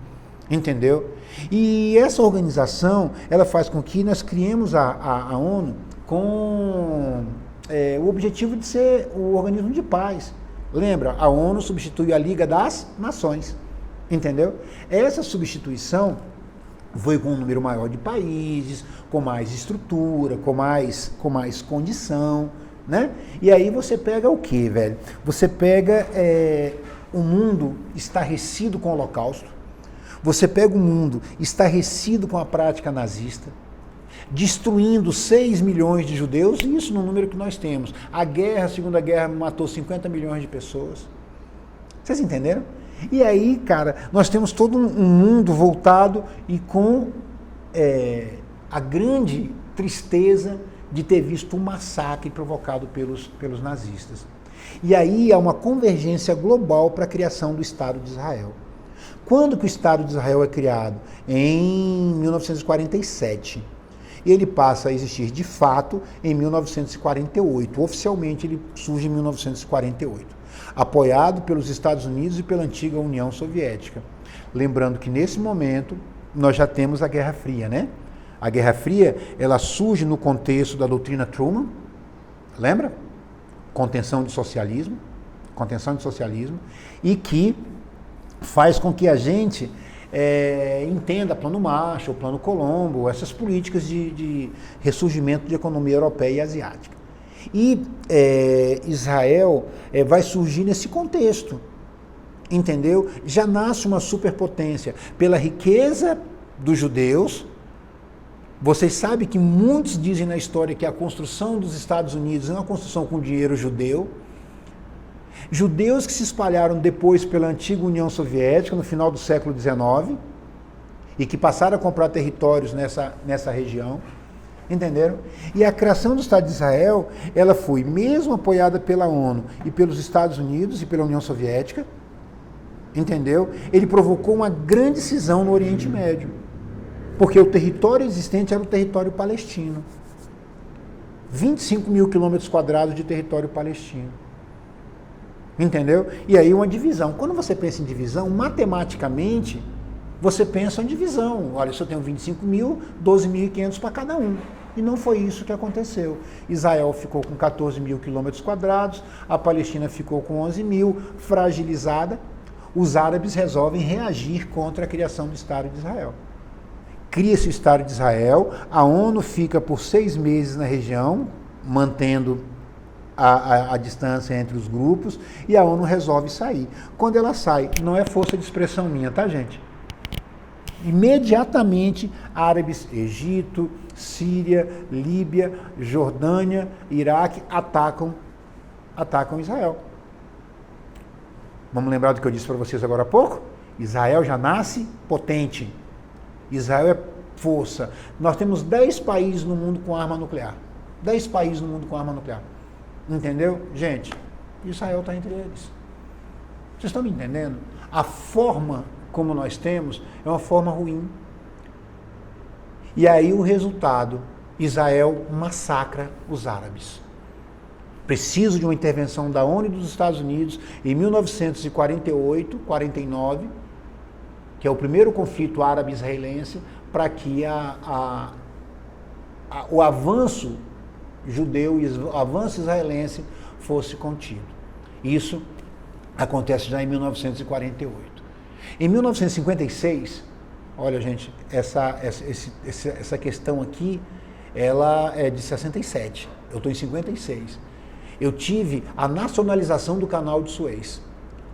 Entendeu? E essa organização, ela faz com que nós criemos a ONU com o objetivo de ser o organismo de paz. Lembra? A ONU substitui a Liga das Nações. Entendeu? Essa substituição foi com um número maior de países, com mais estrutura, com mais condição, né? E aí você pega o quê, velho? Você pega o mundo estarrecido com o Holocausto, você pega o mundo estarrecido com a prática nazista, destruindo 6 milhões de judeus, e isso no número que nós temos. A Segunda Guerra matou 50 milhões de pessoas. Vocês entenderam? E aí, cara, nós temos todo um mundo voltado e com a grande tristeza de ter visto um massacre provocado pelos nazistas. E aí há uma convergência global para a criação do Estado de Israel. Quando que o Estado de Israel é criado? Em 1947. Ele passa a existir de fato em 1948. Oficialmente ele surge em 1948. Apoiado pelos Estados Unidos e pela antiga União Soviética. Lembrando que nesse momento nós já temos a Guerra Fria, né? A Guerra Fria, ela surge no contexto da doutrina Truman, lembra? Contenção de socialismo, e que faz com que a gente entenda Plano Marshall, Plano Colombo, essas políticas de ressurgimento de economia europeia e asiática. E Israel vai surgir nesse contexto, entendeu? Já nasce uma superpotência pela riqueza dos judeus. Vocês sabem que muitos dizem na história que a construção dos Estados Unidos é uma construção com dinheiro judeu. Judeus que se espalharam depois pela antiga União Soviética, no final do século XIX, e que passaram a comprar territórios nessa região. Entenderam? E a criação do Estado de Israel, ela foi mesmo apoiada pela ONU e pelos Estados Unidos e pela União Soviética, entendeu? Ele provocou uma grande cisão no Oriente Médio, porque o território existente era o território palestino. 25 mil quilômetros quadrados de território palestino. Entendeu? E aí uma divisão. Quando você pensa em divisão, matematicamente, você pensa em divisão. Olha, se eu tenho 25 mil, 12.500 para cada um. E não foi isso que aconteceu. Israel ficou com 14 mil quilômetros quadrados, a Palestina ficou com 11 mil, fragilizada. Os árabes resolvem reagir contra a criação do Estado de Israel. Cria-se o Estado de Israel, a ONU fica por 6 meses na região, mantendo a distância entre os grupos, e a ONU resolve sair. Quando ela sai, não é força de expressão minha, tá, gente? Imediatamente, árabes, Egito, Síria, Líbia, Jordânia, Iraque atacam Israel. Vamos lembrar do que eu disse para vocês agora há pouco? Israel já nasce potente. Israel é força. Nós temos 10 países no mundo com arma nuclear. 10 países no mundo com arma nuclear. Entendeu? Gente, Israel está entre eles. Vocês estão me entendendo? A forma como nós temos é uma forma ruim. E aí o resultado Israel massacra os árabes. Preciso de uma intervenção da ONU e dos Estados Unidos em 1948, 49, que é o primeiro conflito árabe-israelense, para que o avanço judeu e o avanço israelense fosse contido. Isso acontece já em 1948. Em 1956, olha, gente, essa questão aqui, ela é de 67. Eu estou em 56. Eu tive a nacionalização do canal de Suez.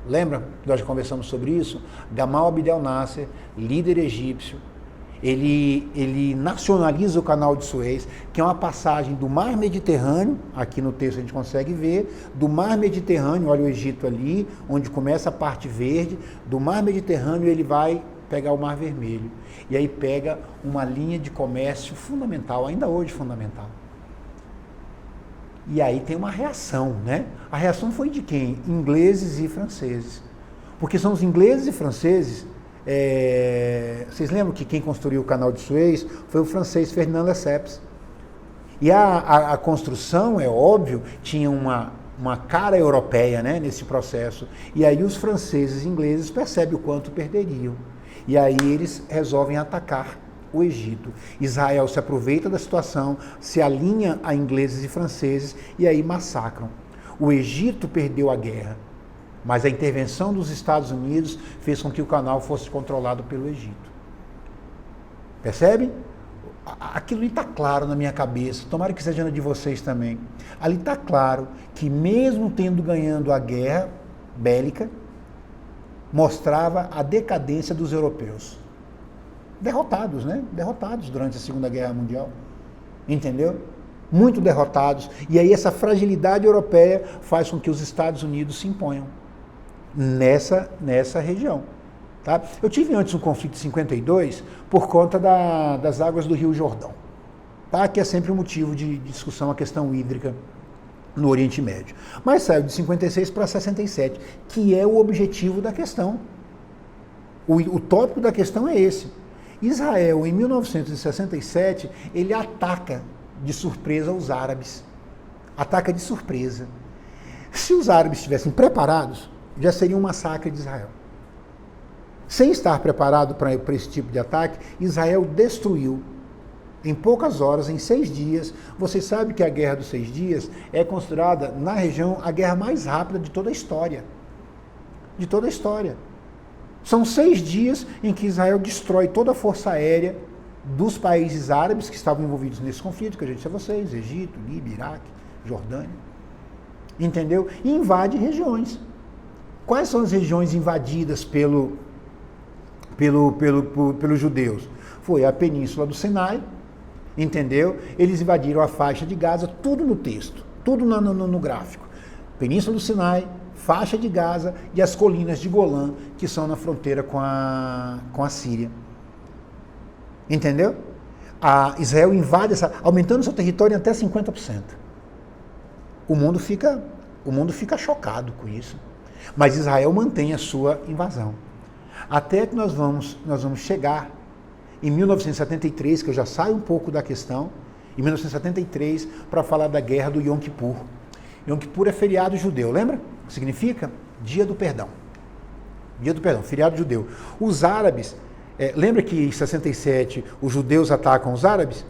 Lembra que nós já conversamos sobre isso? Gamal Abdel Nasser, líder egípcio, ele nacionaliza o canal de Suez, que é uma passagem do mar Mediterrâneo, aqui no texto a gente consegue ver, do mar Mediterrâneo, olha o Egito ali, onde começa a parte verde, do mar Mediterrâneo ele vai pegar o Mar Vermelho. E aí pega uma linha de comércio fundamental, ainda hoje fundamental. E aí tem uma reação, né? A reação foi de quem? Ingleses e franceses. Porque são os ingleses e franceses. Vocês lembram que quem construiu o canal de Suez foi o francês Ferdinand Lesseps. E a construção, é óbvio, tinha uma cara europeia, né, nesse processo. E aí os franceses e ingleses percebem o quanto perderiam. E aí eles resolvem atacar o Egito. Israel se aproveita da situação, se alinha a ingleses e franceses e aí massacram. O Egito perdeu a guerra, mas a intervenção dos Estados Unidos fez com que o canal fosse controlado pelo Egito. Percebe? Aquilo ali está claro na minha cabeça, tomara que seja na de vocês também. Ali está claro que mesmo tendo ganhando a guerra bélica, mostrava a decadência dos europeus. Derrotados, né? Derrotados durante a Segunda Guerra Mundial. Entendeu? Muito derrotados. E aí essa fragilidade europeia faz com que os Estados Unidos se imponham nessa região. Tá? Eu tive antes um conflito de 52 por conta das águas do Rio Jordão, tá? Que é sempre um motivo de discussão a questão hídrica no Oriente Médio. Mas saiu de 56 para 67, que é o objetivo da questão. O tópico da questão é esse. Israel, em 1967, ele ataca de surpresa os árabes. Ataca de surpresa. Se os árabes estivessem preparados, já seria um massacre de Israel. Sem estar preparado para esse tipo de ataque, Israel destruiu, em poucas horas, em 6 dias. Vocês sabem que a Guerra dos 6 Dias é considerada, na região, a guerra mais rápida de toda a história. De toda a história. São 6 dias em que Israel destrói toda a força aérea dos países árabes que estavam envolvidos nesse conflito, que eu já disse a vocês, Egito, Líbia, Iraque, Jordânia. Entendeu? E invade regiões. Quais são as regiões invadidas pelos judeus? Foi a Península do Sinai, entendeu? Eles invadiram a faixa de Gaza, tudo no texto, tudo no gráfico. Península do Sinai, faixa de Gaza e as colinas de Golã, que são na fronteira com a Síria. Entendeu? Israel invade, aumentando seu território em até 50%. O mundo fica chocado com isso. Mas Israel mantém a sua invasão. Até que nós vamos chegar em 1973, que eu já saio um pouco da questão, em 1973, para falar da guerra do Yom Kippur. Yom Kippur é feriado judeu, lembra? Significa Dia do Perdão. Dia do Perdão, feriado judeu. Os árabes, lembra que em 67 os judeus atacam os árabes?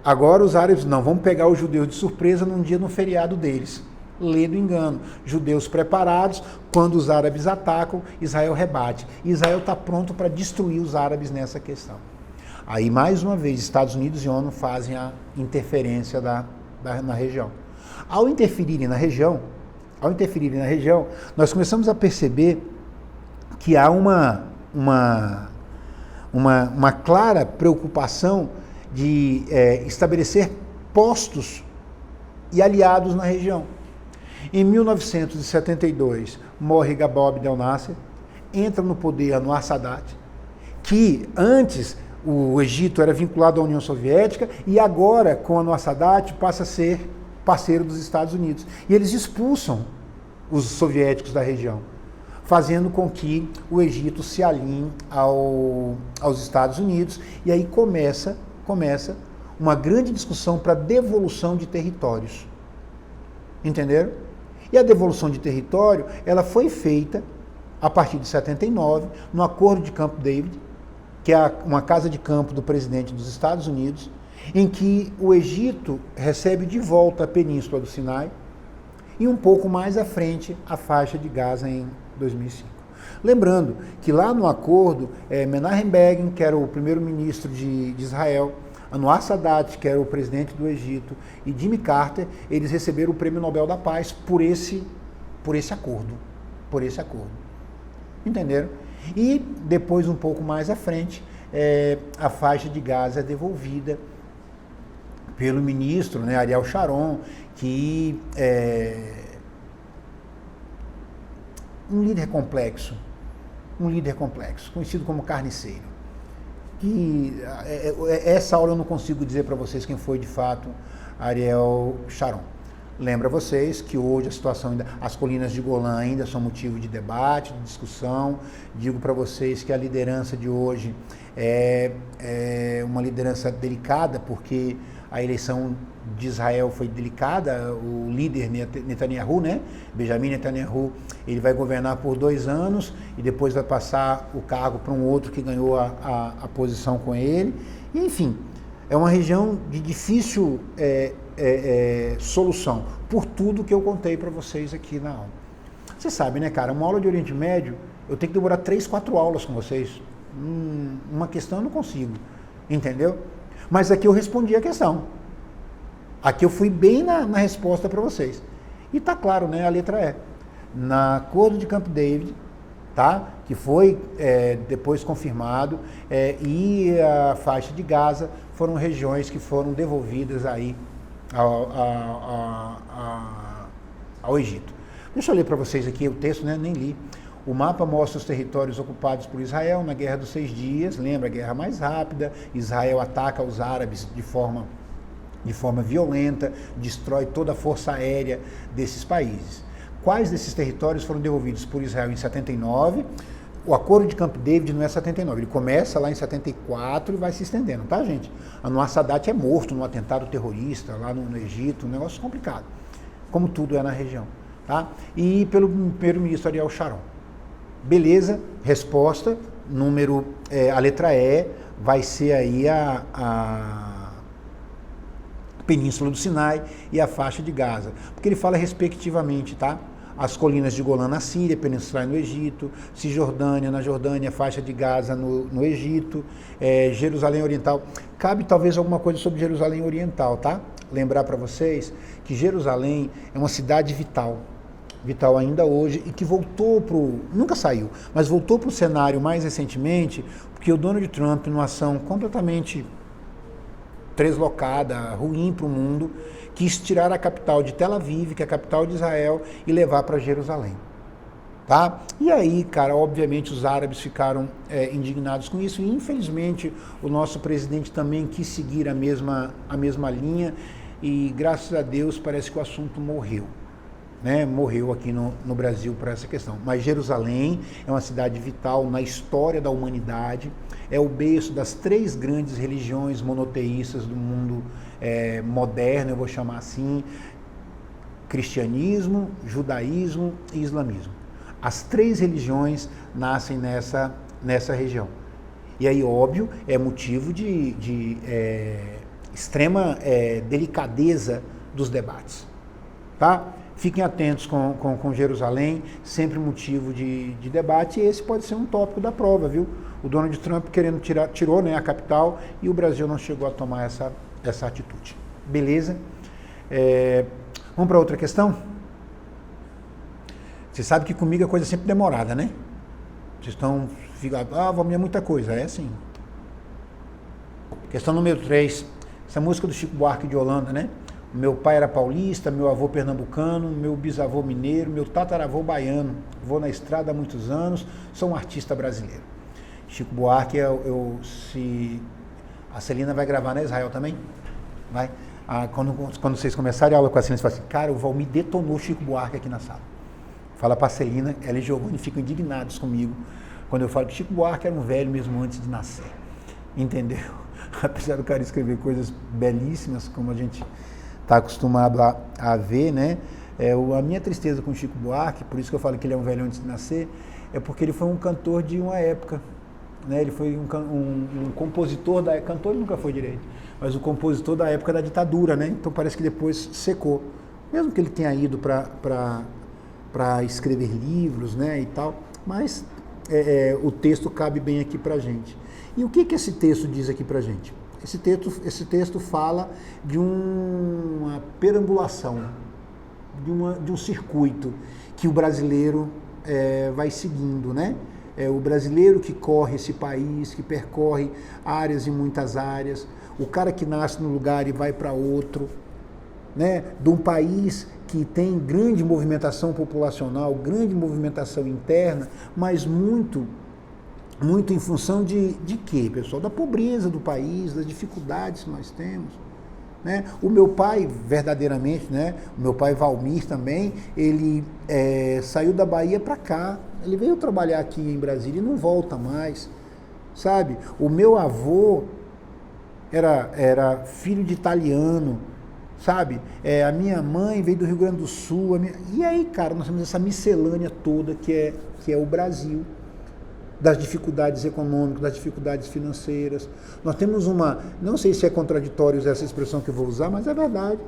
Agora os árabes, não, vamos pegar os judeus de surpresa no feriado deles. Lê do engano. Judeus preparados, quando os árabes atacam, Israel rebate. Israel está pronto para destruir os árabes nessa questão. Aí, mais uma vez, Estados Unidos e ONU fazem a interferência na região. Ao interferirem na região, nós começamos a perceber que há uma clara preocupação de estabelecer postos e aliados na região. Em 1972, morre Gamal Abdel Nasser, entra no poder Anwar Sadat, que antes o Egito era vinculado à União Soviética e agora, com Anwar Sadat, passa a ser parceiro dos Estados Unidos. E eles expulsam os soviéticos da região, fazendo com que o Egito se alinhe aos Estados Unidos, e aí começa uma grande discussão para devolução de territórios. Entenderam? E a devolução de território, ela foi feita a partir de 79, no Acordo de Camp David, que é uma casa de campo do presidente dos Estados Unidos, em que o Egito recebe de volta a Península do Sinai e um pouco mais à frente a faixa de Gaza em 2005. Lembrando que lá no acordo, Menachem Begin, que era o primeiro-ministro de Israel, Anwar Sadat, que era o presidente do Egito, e Jimmy Carter, eles receberam o Prêmio Nobel da Paz por esse acordo. Por esse acordo. Entenderam? E depois, um pouco mais à frente, a faixa de Gaza é devolvida pelo ministro, né, Ariel Sharon, que é um líder complexo, conhecido como carniceiro. Que essa aula eu não consigo dizer para vocês quem foi de fato Ariel Sharon. Lembra vocês que hoje a situação, as colinas de Golã ainda são motivo de debate, de discussão. Digo para vocês que a liderança de hoje é uma liderança delicada, porque a eleição de Israel foi delicada. O líder Netanyahu, né, Benjamin Netanyahu, ele vai governar por 2 anos e depois vai passar o cargo para um outro que ganhou a posição com ele. E, enfim, é uma região de difícil solução, por tudo que eu contei para vocês aqui na aula. Você sabe, né, cara, uma aula de Oriente Médio, eu tenho que demorar 3, 4 aulas com vocês. Uma questão eu não consigo, entendeu? Mas aqui eu respondi a questão. Aqui eu fui bem na resposta para vocês. E tá claro, né, a letra E. Na Acordo de Camp David, tá? Que foi depois confirmado, e a faixa de Gaza foram regiões que foram devolvidas aí ao Egito. Deixa eu ler para vocês aqui o texto, né? Nem li. O mapa mostra os territórios ocupados por Israel na Guerra dos 6 Dias, lembra, a guerra mais rápida. Israel ataca os árabes de forma violenta, destrói toda a força aérea desses países. Quais desses territórios foram devolvidos por Israel em 79? O Acordo de Camp David não é 79, ele começa lá em 74 e vai se estendendo, tá, gente? Anwar Sadat é morto num atentado terrorista lá no Egito, um negócio complicado, como tudo é na região, tá? E pelo primeiro-ministro Ariel Sharon. Beleza, resposta, a letra E vai ser aí a Península do Sinai e a faixa de Gaza, porque ele fala respectivamente, tá? As colinas de Golã na Síria, Península no Egito, Cisjordânia na Jordânia, faixa de Gaza no Egito, Jerusalém Oriental. Cabe talvez alguma coisa sobre Jerusalém Oriental, tá? Lembrar para vocês que Jerusalém é uma cidade vital ainda hoje, e que nunca saiu, mas voltou para o cenário mais recentemente, porque o Donald Trump, numa ação completamente deslocada, ruim para o mundo, quis tirar a capital de Tel Aviv, que é a capital de Israel, e levar para Jerusalém. Tá? E aí, cara, obviamente os árabes ficaram indignados com isso, e infelizmente o nosso presidente também quis seguir a mesma linha, e graças a Deus parece que o assunto morreu. Né, morreu aqui no Brasil por essa questão. Mas Jerusalém é uma cidade vital na história da humanidade, é o berço das 3 grandes religiões monoteístas do mundo moderno, eu vou chamar assim: cristianismo, judaísmo e islamismo. As 3 religiões nascem nessa região. E aí, óbvio, é motivo de extrema delicadeza dos debates. Tá? Fiquem atentos com Jerusalém, sempre motivo de debate, e esse pode ser um tópico da prova, viu? O Donald Trump tirou, né, a capital, e o Brasil não chegou a tomar essa atitude. Beleza? Vamos para outra questão? Você sabe que comigo a coisa é sempre demorada, né? Vocês ficam, vamos ver muita coisa. É assim. Questão número 3. Essa música do Chico Buarque de Holanda, né? Meu pai era paulista, meu avô pernambucano, meu bisavô mineiro, meu tataravô baiano. Vou na estrada há muitos anos, sou um artista brasileiro. Chico Buarque, a Celina vai gravar na Israel também? Vai? Quando vocês começarem a aula com a Celina, você fala assim: cara, o Valmir detonou Chico Buarque aqui na sala. Fala para a Celina, ela e Giovanni ficam indignados comigo quando eu falo que Chico Buarque era um velho mesmo antes de nascer. entendeu? Apesar do cara escrever coisas belíssimas, como a gente está acostumado a ver, né? A minha tristeza com o Chico Buarque, por isso que eu falo que ele é um velho antes de nascer, é porque ele foi um cantor de uma época, né? Ele foi um compositor cantor ele nunca foi direito, mas o compositor da época da ditadura, né? Então parece que depois secou. Mesmo que ele tenha ido para escrever livros, né, e tal, mas o texto cabe bem aqui para a gente. E o que esse texto diz aqui para a gente? Esse texto fala de uma perambulação, de um circuito que o brasileiro vai seguindo, né? O brasileiro que corre esse país, que percorre áreas e muitas áreas, o cara que nasce num lugar e vai para outro, né? De um país que tem grande movimentação populacional, grande movimentação interna, mas muito em função de quê, pessoal? Da pobreza do país, das dificuldades que nós temos, né? O meu pai, verdadeiramente, né? O meu pai Valmir também, ele saiu da Bahia para cá, ele veio trabalhar aqui em Brasília e não volta mais, sabe? O meu avô era filho de italiano, sabe? A minha mãe veio do Rio Grande do Sul, e aí, cara, nós temos essa miscelânea toda que é o Brasil, das dificuldades econômicas, das dificuldades financeiras. Nós temos não sei se é contraditório usar essa expressão que eu vou usar, mas é verdade.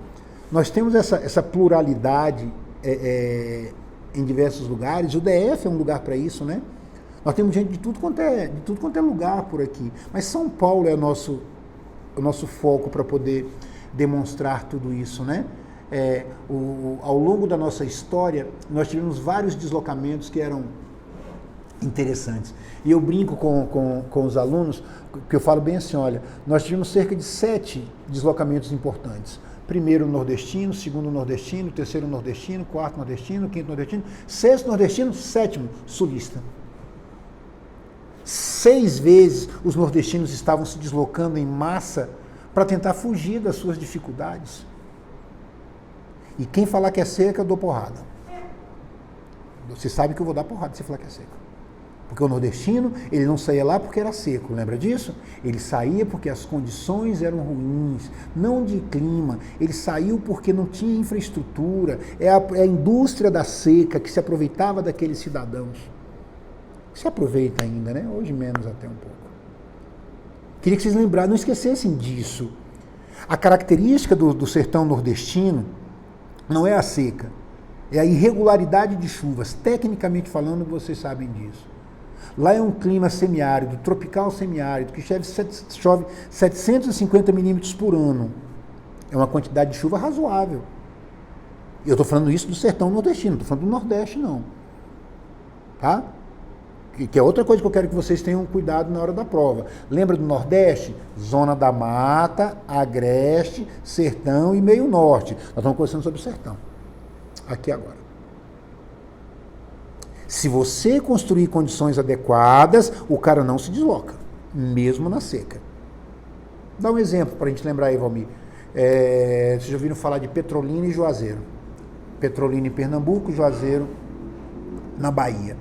Nós temos essa pluralidade em diversos lugares, o DF é um lugar para isso, né? Nós temos gente de tudo quanto é lugar por aqui, mas São Paulo é o nosso foco para poder demonstrar tudo isso, né? Ao longo da nossa história, nós tivemos vários deslocamentos que eram interessantes. E eu brinco com os alunos, que eu falo bem assim, olha, nós tivemos cerca de 7 deslocamentos importantes. Primeiro nordestino, segundo nordestino, terceiro nordestino, quarto nordestino, quinto nordestino, sexto nordestino, sétimo sulista. 6 vezes os nordestinos estavam se deslocando em massa para tentar fugir das suas dificuldades. E quem falar que é seca, eu dou porrada. Você sabe que eu vou dar porrada se falar que é seca. Porque o nordestino, ele não saía lá porque era seco, lembra disso? Ele saía porque as condições eram ruins, não de clima. Ele saiu porque não tinha infraestrutura. É a indústria da seca que se aproveitava daqueles cidadãos. Se aproveita ainda, né? Hoje menos até um pouco. Queria que vocês lembrassem, não esquecessem disso. A característica do sertão nordestino não é a seca, é a irregularidade de chuvas. Tecnicamente falando, vocês sabem disso. Lá é um clima semiárido, tropical semiárido, que chove 750 milímetros por ano. É uma quantidade de chuva razoável. Eu estou falando isso do sertão nordestino, não estou falando do Nordeste, não. Tá? Que é outra coisa que eu quero que vocês tenham cuidado na hora da prova. Lembra do Nordeste? Zona da Mata, Agreste, Sertão e Meio Norte. Nós estamos conversando sobre o sertão. Aqui agora. Se você construir condições adequadas, o cara não se desloca, mesmo na seca. Dá um exemplo para a gente lembrar aí, Valmir. Vocês já ouviram falar de Petrolina e Juazeiro. Petrolina em Pernambuco, Juazeiro na Bahia.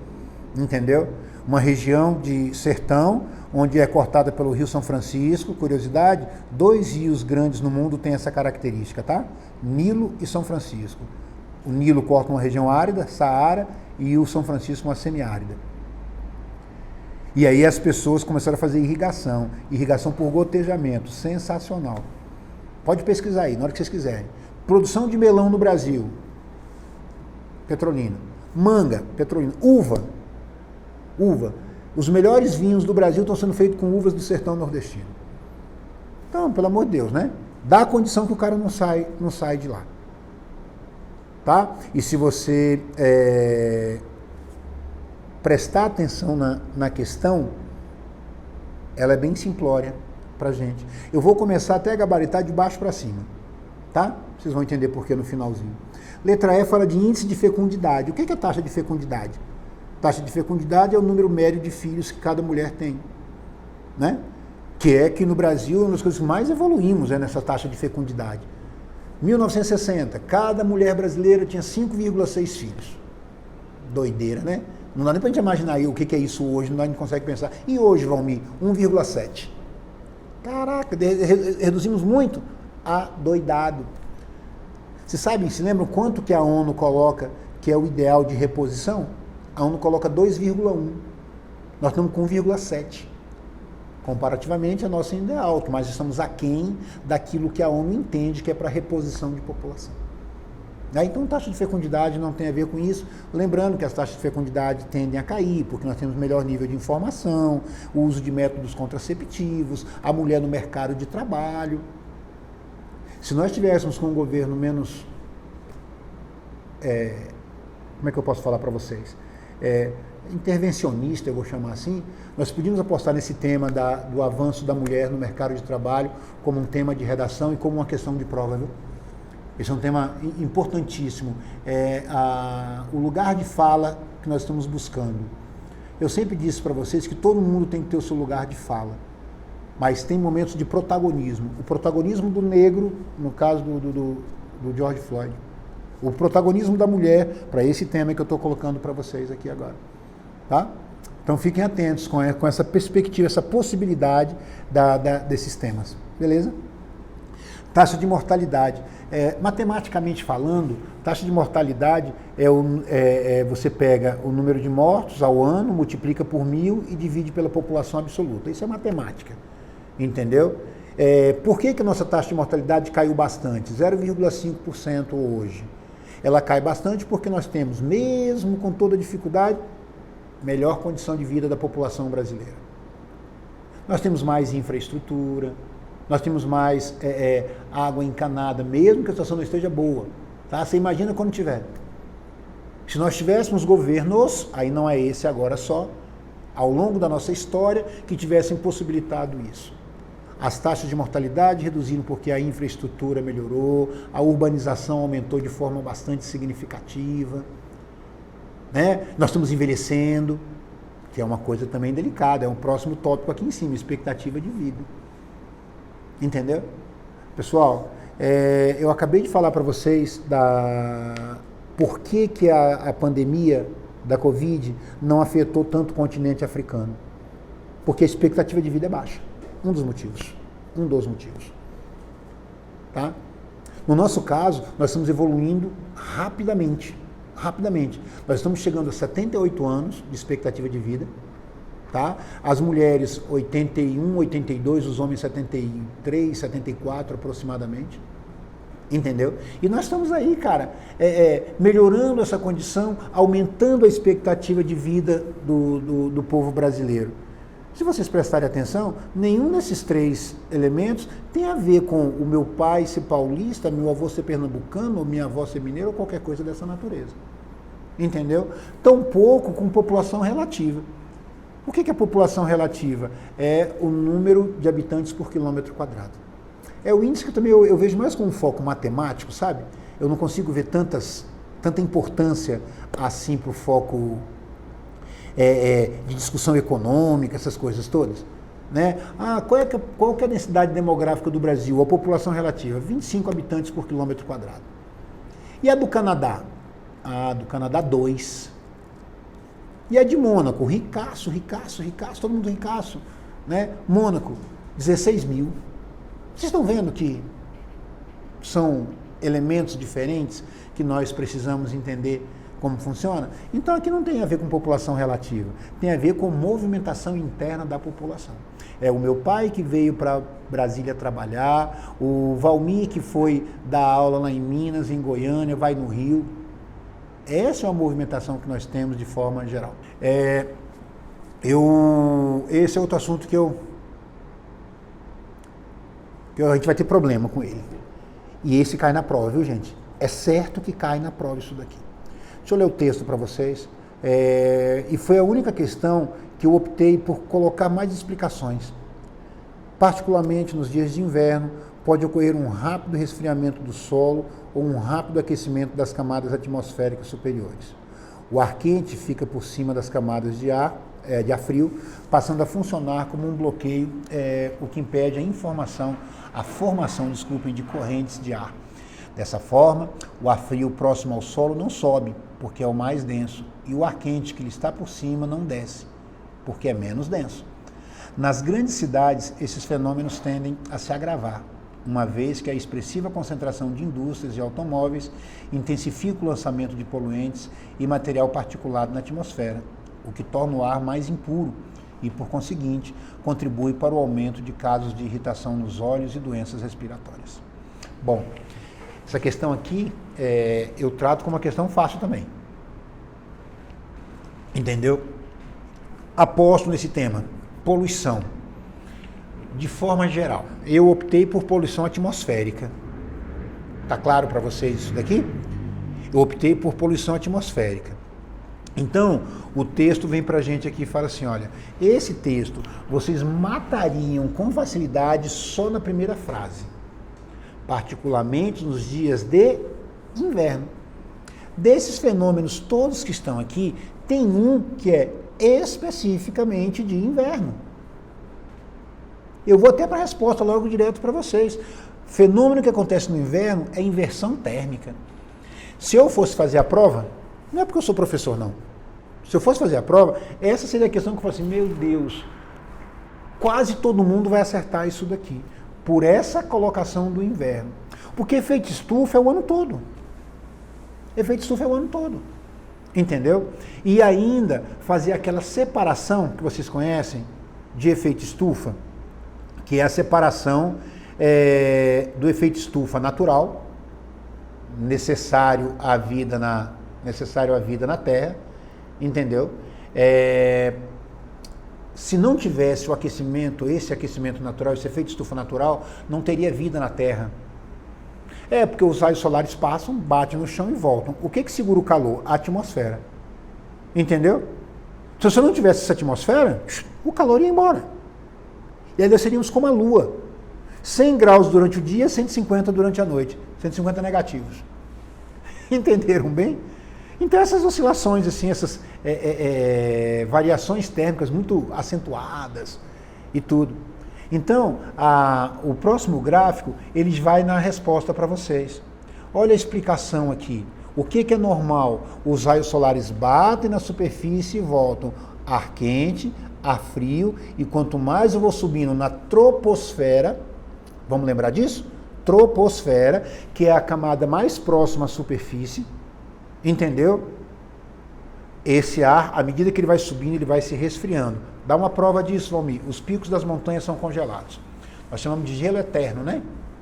Entendeu? Uma região de sertão, onde é cortada pelo Rio São Francisco. Curiosidade, 2 rios grandes no mundo têm essa característica, tá? Nilo e São Francisco. O Nilo corta uma região árida, Saara, e o São Francisco uma semiárida. E aí as pessoas começaram a fazer irrigação por gotejamento, sensacional. Pode pesquisar aí, na hora que vocês quiserem. Produção de melão no Brasil, Petrolina. Manga, Petrolina. Uva. Os melhores vinhos do Brasil estão sendo feitos com uvas do sertão nordestino. Então, pelo amor de Deus, né? Dá a condição que o cara não sai de lá. Tá? E se você prestar atenção na questão, ela é bem simplória pra gente. Eu vou começar até a gabaritar de baixo para cima, tá? Vocês vão entender por que no finalzinho. Letra E fala de índice de fecundidade. O que é taxa de fecundidade? Taxa de fecundidade é o número médio de filhos que cada mulher tem, né? Que no Brasil é uma das coisas que mais evoluímos, nessa taxa de fecundidade. 1960, cada mulher brasileira tinha 5,6 filhos. Doideira, né? Não dá nem pra gente imaginar aí o que é isso hoje, não consegue pensar. E hoje, Valmir, 1,7. Caraca, reduzimos muito. Adoidado. Vocês sabem, se lembram quanto que a ONU coloca que é o ideal de reposição? A ONU coloca 2,1. Nós estamos com 1,7. Comparativamente, a nossa ainda é alto, mas estamos aquém daquilo que a ONU entende que é para reposição de população. Então, taxa de fecundidade não tem a ver com isso. Lembrando que as taxas de fecundidade tendem a cair, porque nós temos melhor nível de informação, o uso de métodos contraceptivos, a mulher no mercado de trabalho. Se nós tivéssemos com um governo menos... como é que eu posso falar para vocês? Intervencionista, eu vou chamar assim, nós podíamos apostar nesse tema do avanço da mulher no mercado de trabalho como um tema de redação e como uma questão de prova, viu? Esse é um tema importantíssimo, o lugar de fala que nós estamos buscando. Eu sempre disse para vocês que todo mundo tem que ter o seu lugar de fala, mas tem momentos de protagonismo. O protagonismo do negro, no caso do George Floyd, o protagonismo da mulher, para esse tema que eu estou colocando para vocês aqui agora. Tá? Então fiquem atentos com essa perspectiva, essa possibilidade desses temas. Beleza? Taxa de mortalidade. Matematicamente falando, taxa de mortalidade você pega o número de mortos ao ano, multiplica por 1000 e divide pela população absoluta. Isso é matemática, entendeu? Por que a nossa taxa de mortalidade caiu bastante? 0,5% hoje. Ela cai bastante porque nós temos, mesmo com toda a dificuldade, melhor condição de vida da população brasileira. Nós temos mais infraestrutura, nós temos mais água encanada, mesmo que a situação não esteja boa. Tá? Você imagina quando tiver. Se nós tivéssemos governos, aí não é esse agora só, ao longo da nossa história, que tivessem possibilitado isso. As taxas de mortalidade reduziram porque a infraestrutura melhorou, a urbanização aumentou de forma bastante significativa. Né? Nós estamos envelhecendo, que é uma coisa também delicada, é um próximo tópico aqui em cima, expectativa de vida. Entendeu? Pessoal, eu acabei de falar para vocês por que a pandemia da Covid não afetou tanto o continente africano. Porque a expectativa de vida é baixa. Um dos motivos. Tá? No nosso caso, nós estamos evoluindo rapidamente. Nós estamos chegando a 78 anos de expectativa de vida. Tá? As mulheres 81, 82, os homens 73, 74 aproximadamente. Entendeu? E nós estamos aí, cara, melhorando essa condição, aumentando a expectativa de vida do povo brasileiro. Se vocês prestarem atenção, nenhum desses 3 elementos tem a ver com o meu pai ser paulista, meu avô ser pernambucano, ou minha avó ser mineira, ou qualquer coisa dessa natureza. Entendeu? Tampouco com população relativa. O que é população relativa? É o número de habitantes por quilômetro quadrado. É o índice que também eu vejo mais como um foco matemático, sabe? Eu não consigo ver tanta importância assim para o foco de discussão econômica, essas coisas todas. Né? Qual que é a densidade demográfica do Brasil? A população relativa, 25 habitantes por quilômetro quadrado. E a do Canadá? A do Canadá, 2. E a de Mônaco, ricaço, todo mundo ricaço, né? Mônaco, 16 mil. Vocês estão vendo que são elementos diferentes que nós precisamos entender como funciona? Então aqui não tem a ver com população relativa, tem a ver com movimentação interna da população. É o meu pai que veio para Brasília trabalhar, o Valmir que foi dar aula lá em Minas, em Goiânia, vai no Rio. Essa é uma movimentação que nós temos de forma geral. Esse é outro assunto que a gente vai ter problema com ele. E esse cai na prova, viu, gente? É certo que cai na prova isso daqui. Deixa eu ler o texto para vocês. E foi a única questão que eu optei por colocar mais explicações. Particularmente nos dias de inverno, pode ocorrer um rápido resfriamento do solo ou um rápido aquecimento das camadas atmosféricas superiores. O ar quente fica por cima das camadas de ar frio, passando a funcionar como um bloqueio, o que impede a formação de correntes de ar. Dessa forma, o ar frio próximo ao solo não sobe, porque é o mais denso, e o ar quente que lhe está por cima não desce, porque é menos denso. Nas grandes cidades, esses fenômenos tendem a se agravar, uma vez que a expressiva concentração de indústrias e automóveis intensifica o lançamento de poluentes e material particulado na atmosfera, o que torna o ar mais impuro e, por conseguinte, contribui para o aumento de casos de irritação nos olhos e doenças respiratórias. Bom, essa questão aqui eu trato como uma questão fácil também. Entendeu? Aposto nesse tema, poluição. De forma geral, eu optei por poluição atmosférica. Tá claro para vocês isso daqui? Eu optei por poluição atmosférica. Então, o texto vem para a gente aqui e fala assim, olha, esse texto vocês matariam com facilidade só na primeira frase, particularmente nos dias de inverno. Desses fenômenos todos que estão aqui, tem um que é especificamente de inverno. Eu vou até para a resposta logo direto para vocês. Fenômeno que acontece no inverno é inversão térmica. Se eu fosse fazer a prova, não é porque eu sou professor, não. Se eu fosse fazer a prova, essa seria a questão que eu falo assim, meu Deus, quase todo mundo vai acertar isso daqui, por essa colocação do inverno. Porque efeito estufa é o ano todo. Efeito estufa é o ano todo. Entendeu? E ainda fazer aquela separação que vocês conhecem de efeito estufa, que é a separação do efeito estufa natural, necessário à vida na Terra, entendeu? Se não tivesse o aquecimento, esse aquecimento natural, esse efeito estufa natural, não teria vida na Terra. Porque os raios solares passam, batem no chão e voltam. O que segura o calor? A atmosfera. Entendeu? Se você não tivesse essa atmosfera, o calor ia embora. E aí nós seríamos como a Lua. 100 graus durante o dia, 150 durante a noite. 150 negativos. Entenderam bem? Então essas oscilações, assim, essas variações térmicas muito acentuadas e tudo. Então, o próximo gráfico, ele vai na resposta para vocês. Olha a explicação aqui. O que é normal? Os raios solares batem na superfície e voltam. Ar quente, ar frio, e quanto mais eu vou subindo na troposfera, vamos lembrar disso? Troposfera, que é a camada mais próxima à superfície, entendeu? Esse ar, à medida que ele vai subindo, ele vai se resfriando. Dá uma prova disso, Valmir. Os picos das montanhas são congelados. Nós chamamos de gelo eterno, né?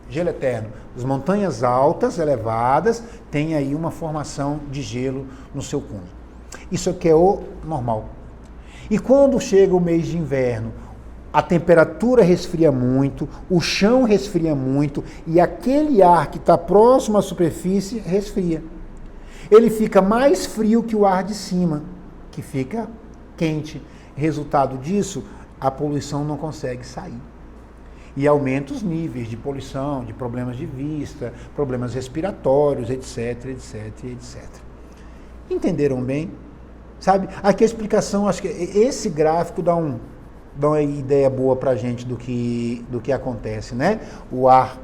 Gelo eterno. As montanhas altas, elevadas, têm aí uma formação de gelo no seu cúmulo. Isso aqui é o normal. E quando chega o mês de inverno, a temperatura resfria muito, o chão resfria muito e aquele ar que está próximo à superfície resfria. Ele fica mais frio que o ar de cima, que fica quente. Resultado disso, a poluição não consegue sair. E aumenta os níveis de poluição, de problemas de vista, problemas respiratórios, etc, etc, etc. Entenderam bem? Sabe? Aqui a explicação, acho que esse gráfico dá uma ideia boa para a gente do que acontece, né? O ar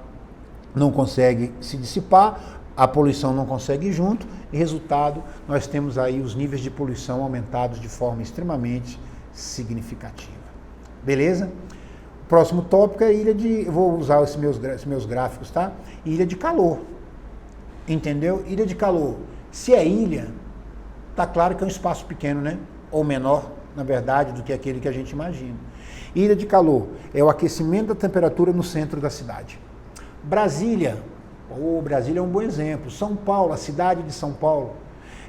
não consegue se dissipar, a poluição não consegue ir junto, e resultado, nós temos aí os níveis de poluição aumentados de forma extremamente significativa. Beleza? O próximo tópico é ilha de... Eu vou usar esses meus gráficos, tá? Ilha de calor. Entendeu? Ilha de calor. Se é ilha, tá claro que é um espaço pequeno, né? Ou menor, na verdade, do que aquele que a gente imagina. Ilha de calor é o aquecimento da temperatura no centro da cidade. Brasília. Brasília é um bom exemplo. São Paulo, a cidade de São Paulo.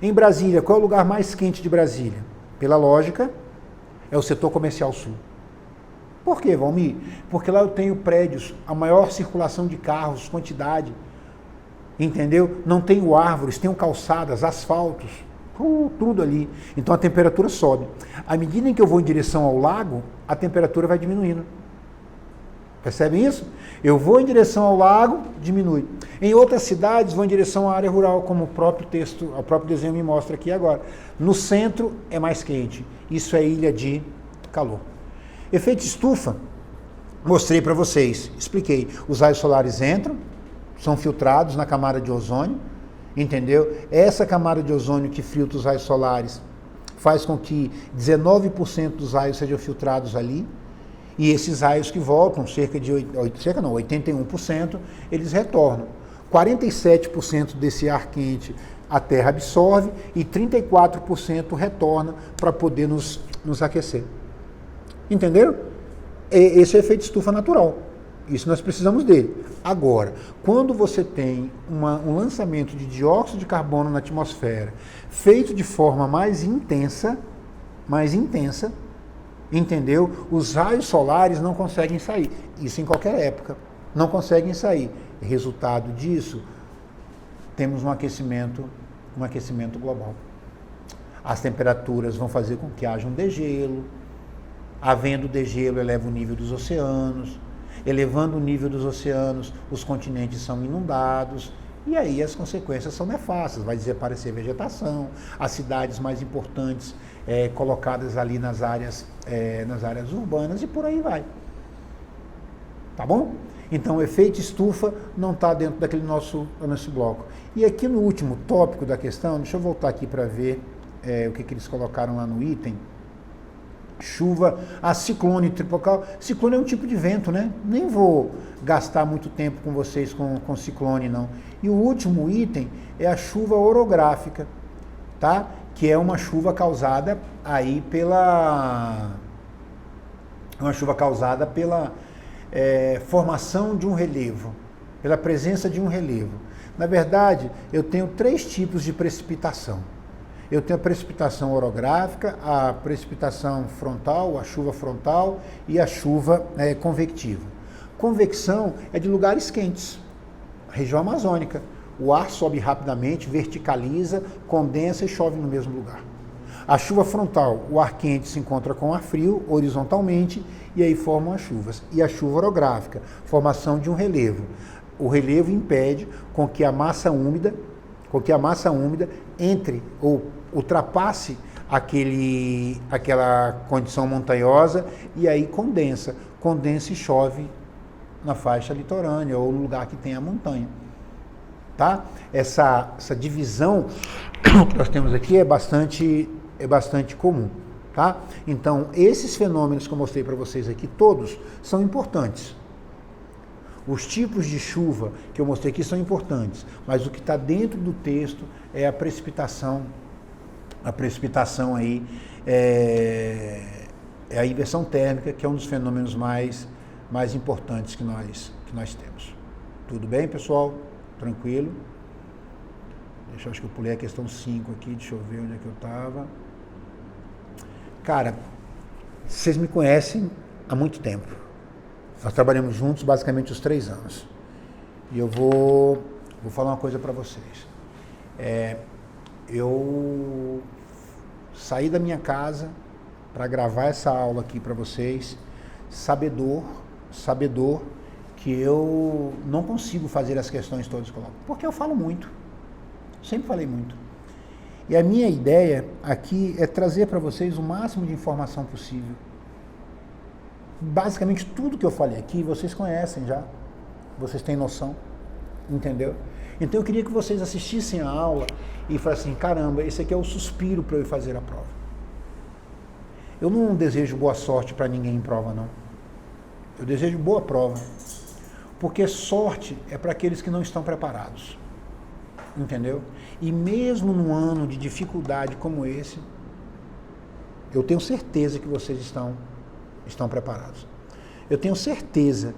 Em Brasília, qual é o lugar mais quente de Brasília? Pela lógica, é o setor comercial sul. Por quê, Valmir? Porque lá eu tenho prédios, a maior circulação de carros, quantidade, entendeu? Não tenho árvores, tenho calçadas, asfaltos, tudo ali. Então a temperatura sobe. À medida em que eu vou em direção ao lago, a temperatura vai diminuindo. Percebem isso? Eu vou em direção ao lago, diminui. Em outras cidades, vou em direção à área rural, como o próprio texto, o próprio desenho me mostra aqui agora. No centro é mais quente. Isso é ilha de calor. Efeito estufa, mostrei para vocês, expliquei. Os raios solares entram, são filtrados na camada de ozônio, entendeu? Essa camada de ozônio que filtra os raios solares faz com que 19% dos raios sejam filtrados ali. E esses raios que voltam, cerca de 81%, eles retornam. 47% desse ar quente a Terra absorve e 34% retorna para poder nos aquecer. Entenderam? Esse é o efeito estufa natural. Isso nós precisamos dele. Agora, quando você tem um lançamento de dióxido de carbono na atmosfera feito de forma mais intensa, entendeu? Os raios solares não conseguem sair. Isso em qualquer época. Não conseguem sair. Resultado disso, temos um aquecimento global. As temperaturas vão fazer com que haja um degelo. Havendo degelo, eleva o nível dos oceanos. Elevando o nível dos oceanos, os continentes são inundados. E aí as consequências são nefastas. Vai desaparecer vegetação, as cidades mais importantes colocadas ali nas áreas urbanas e por aí vai. Tá bom? Então, o efeito estufa não está dentro daquele nosso bloco. E aqui no último tópico da questão, deixa eu voltar aqui para ver o que eles colocaram lá no item. Chuva, ciclone tropical. Ciclone é um tipo de vento, né? Nem vou gastar muito tempo com vocês com ciclone, não. E o último item é a chuva orográfica, tá? Que é uma chuva causada aí pela formação de um relevo, pela presença de um relevo. Na verdade, eu tenho 3 tipos de precipitação. Eu tenho a precipitação orográfica, a precipitação frontal, a chuva frontal e a chuva convectiva. Convecção é de lugares quentes, região amazônica. O ar sobe rapidamente, verticaliza, condensa e chove no mesmo lugar. A chuva frontal, o ar quente se encontra com o ar frio horizontalmente e aí formam as chuvas. E a chuva orográfica, formação de um relevo. O relevo impede com que a massa úmida entre ou ultrapasse aquela condição montanhosa e aí condensa e chove na faixa litorânea ou no lugar que tem a montanha. Tá? Essa divisão que nós temos aqui é bastante comum. Tá? Então, esses fenômenos que eu mostrei para vocês aqui, todos são importantes. Os tipos de chuva que eu mostrei aqui são importantes, mas o que está dentro do texto é a precipitação. A precipitação aí é a inversão térmica, que é um dos fenômenos mais importantes que nós temos. Tudo bem, pessoal? Tranquilo? Acho que eu pulei a questão 5 aqui, deixa eu ver onde é que eu estava. Cara, vocês me conhecem há muito tempo. Nós trabalhamos juntos basicamente os 3 anos. E eu vou falar uma coisa para vocês. Eu saí da minha casa para gravar essa aula aqui para vocês, sabedor que eu não consigo fazer as questões todas que eu coloco, porque eu falo muito. Sempre falei muito. E a minha ideia aqui é trazer para vocês o máximo de informação possível. Basicamente tudo que eu falei aqui, vocês conhecem já. Vocês têm noção. Entendeu? Então eu queria que vocês assistissem a aula e falassem, caramba, esse aqui é o suspiro para eu ir fazer a prova. Eu não desejo boa sorte para ninguém em prova, não. Eu desejo boa prova. Porque sorte é para aqueles que não estão preparados. Entendeu? E mesmo num ano de dificuldade como esse, eu tenho certeza que vocês estão preparados. Eu tenho certeza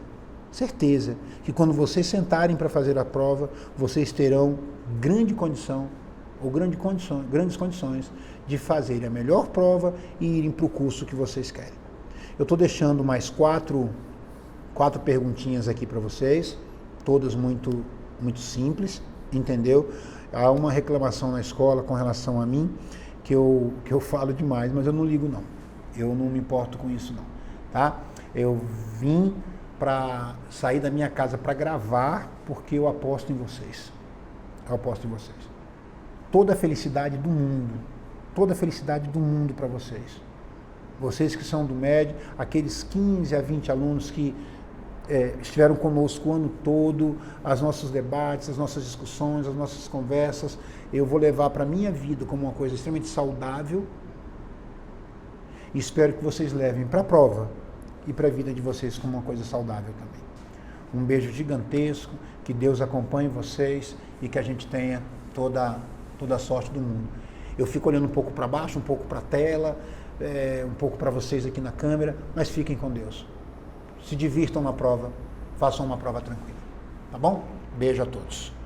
que quando vocês sentarem para fazer a prova, vocês terão grandes condições de fazer a melhor prova e irem para o curso que vocês querem. Eu estou deixando mais quatro perguntinhas aqui para vocês, todas muito simples, entendeu? Há uma reclamação na escola com relação a mim, que eu falo demais, mas eu não ligo não. Eu não me importo com isso não, tá? Eu vim para sair da minha casa para gravar, porque eu aposto em vocês. Toda a felicidade do mundo para vocês. Vocês que são do médio, aqueles 15 a 20 alunos que estiveram conosco o ano todo, os nossos debates, as nossas discussões, as nossas conversas, eu vou levar para a minha vida como uma coisa extremamente saudável e espero que vocês levem para a prova e para a vida de vocês como uma coisa saudável também. Um beijo gigantesco, que Deus acompanhe vocês e que a gente tenha toda a sorte do mundo. Eu fico olhando um pouco para baixo, um pouco para a tela, um pouco para vocês aqui na câmera, mas fiquem com Deus. Se divirtam na prova, façam uma prova tranquila. Tá bom? Beijo a todos.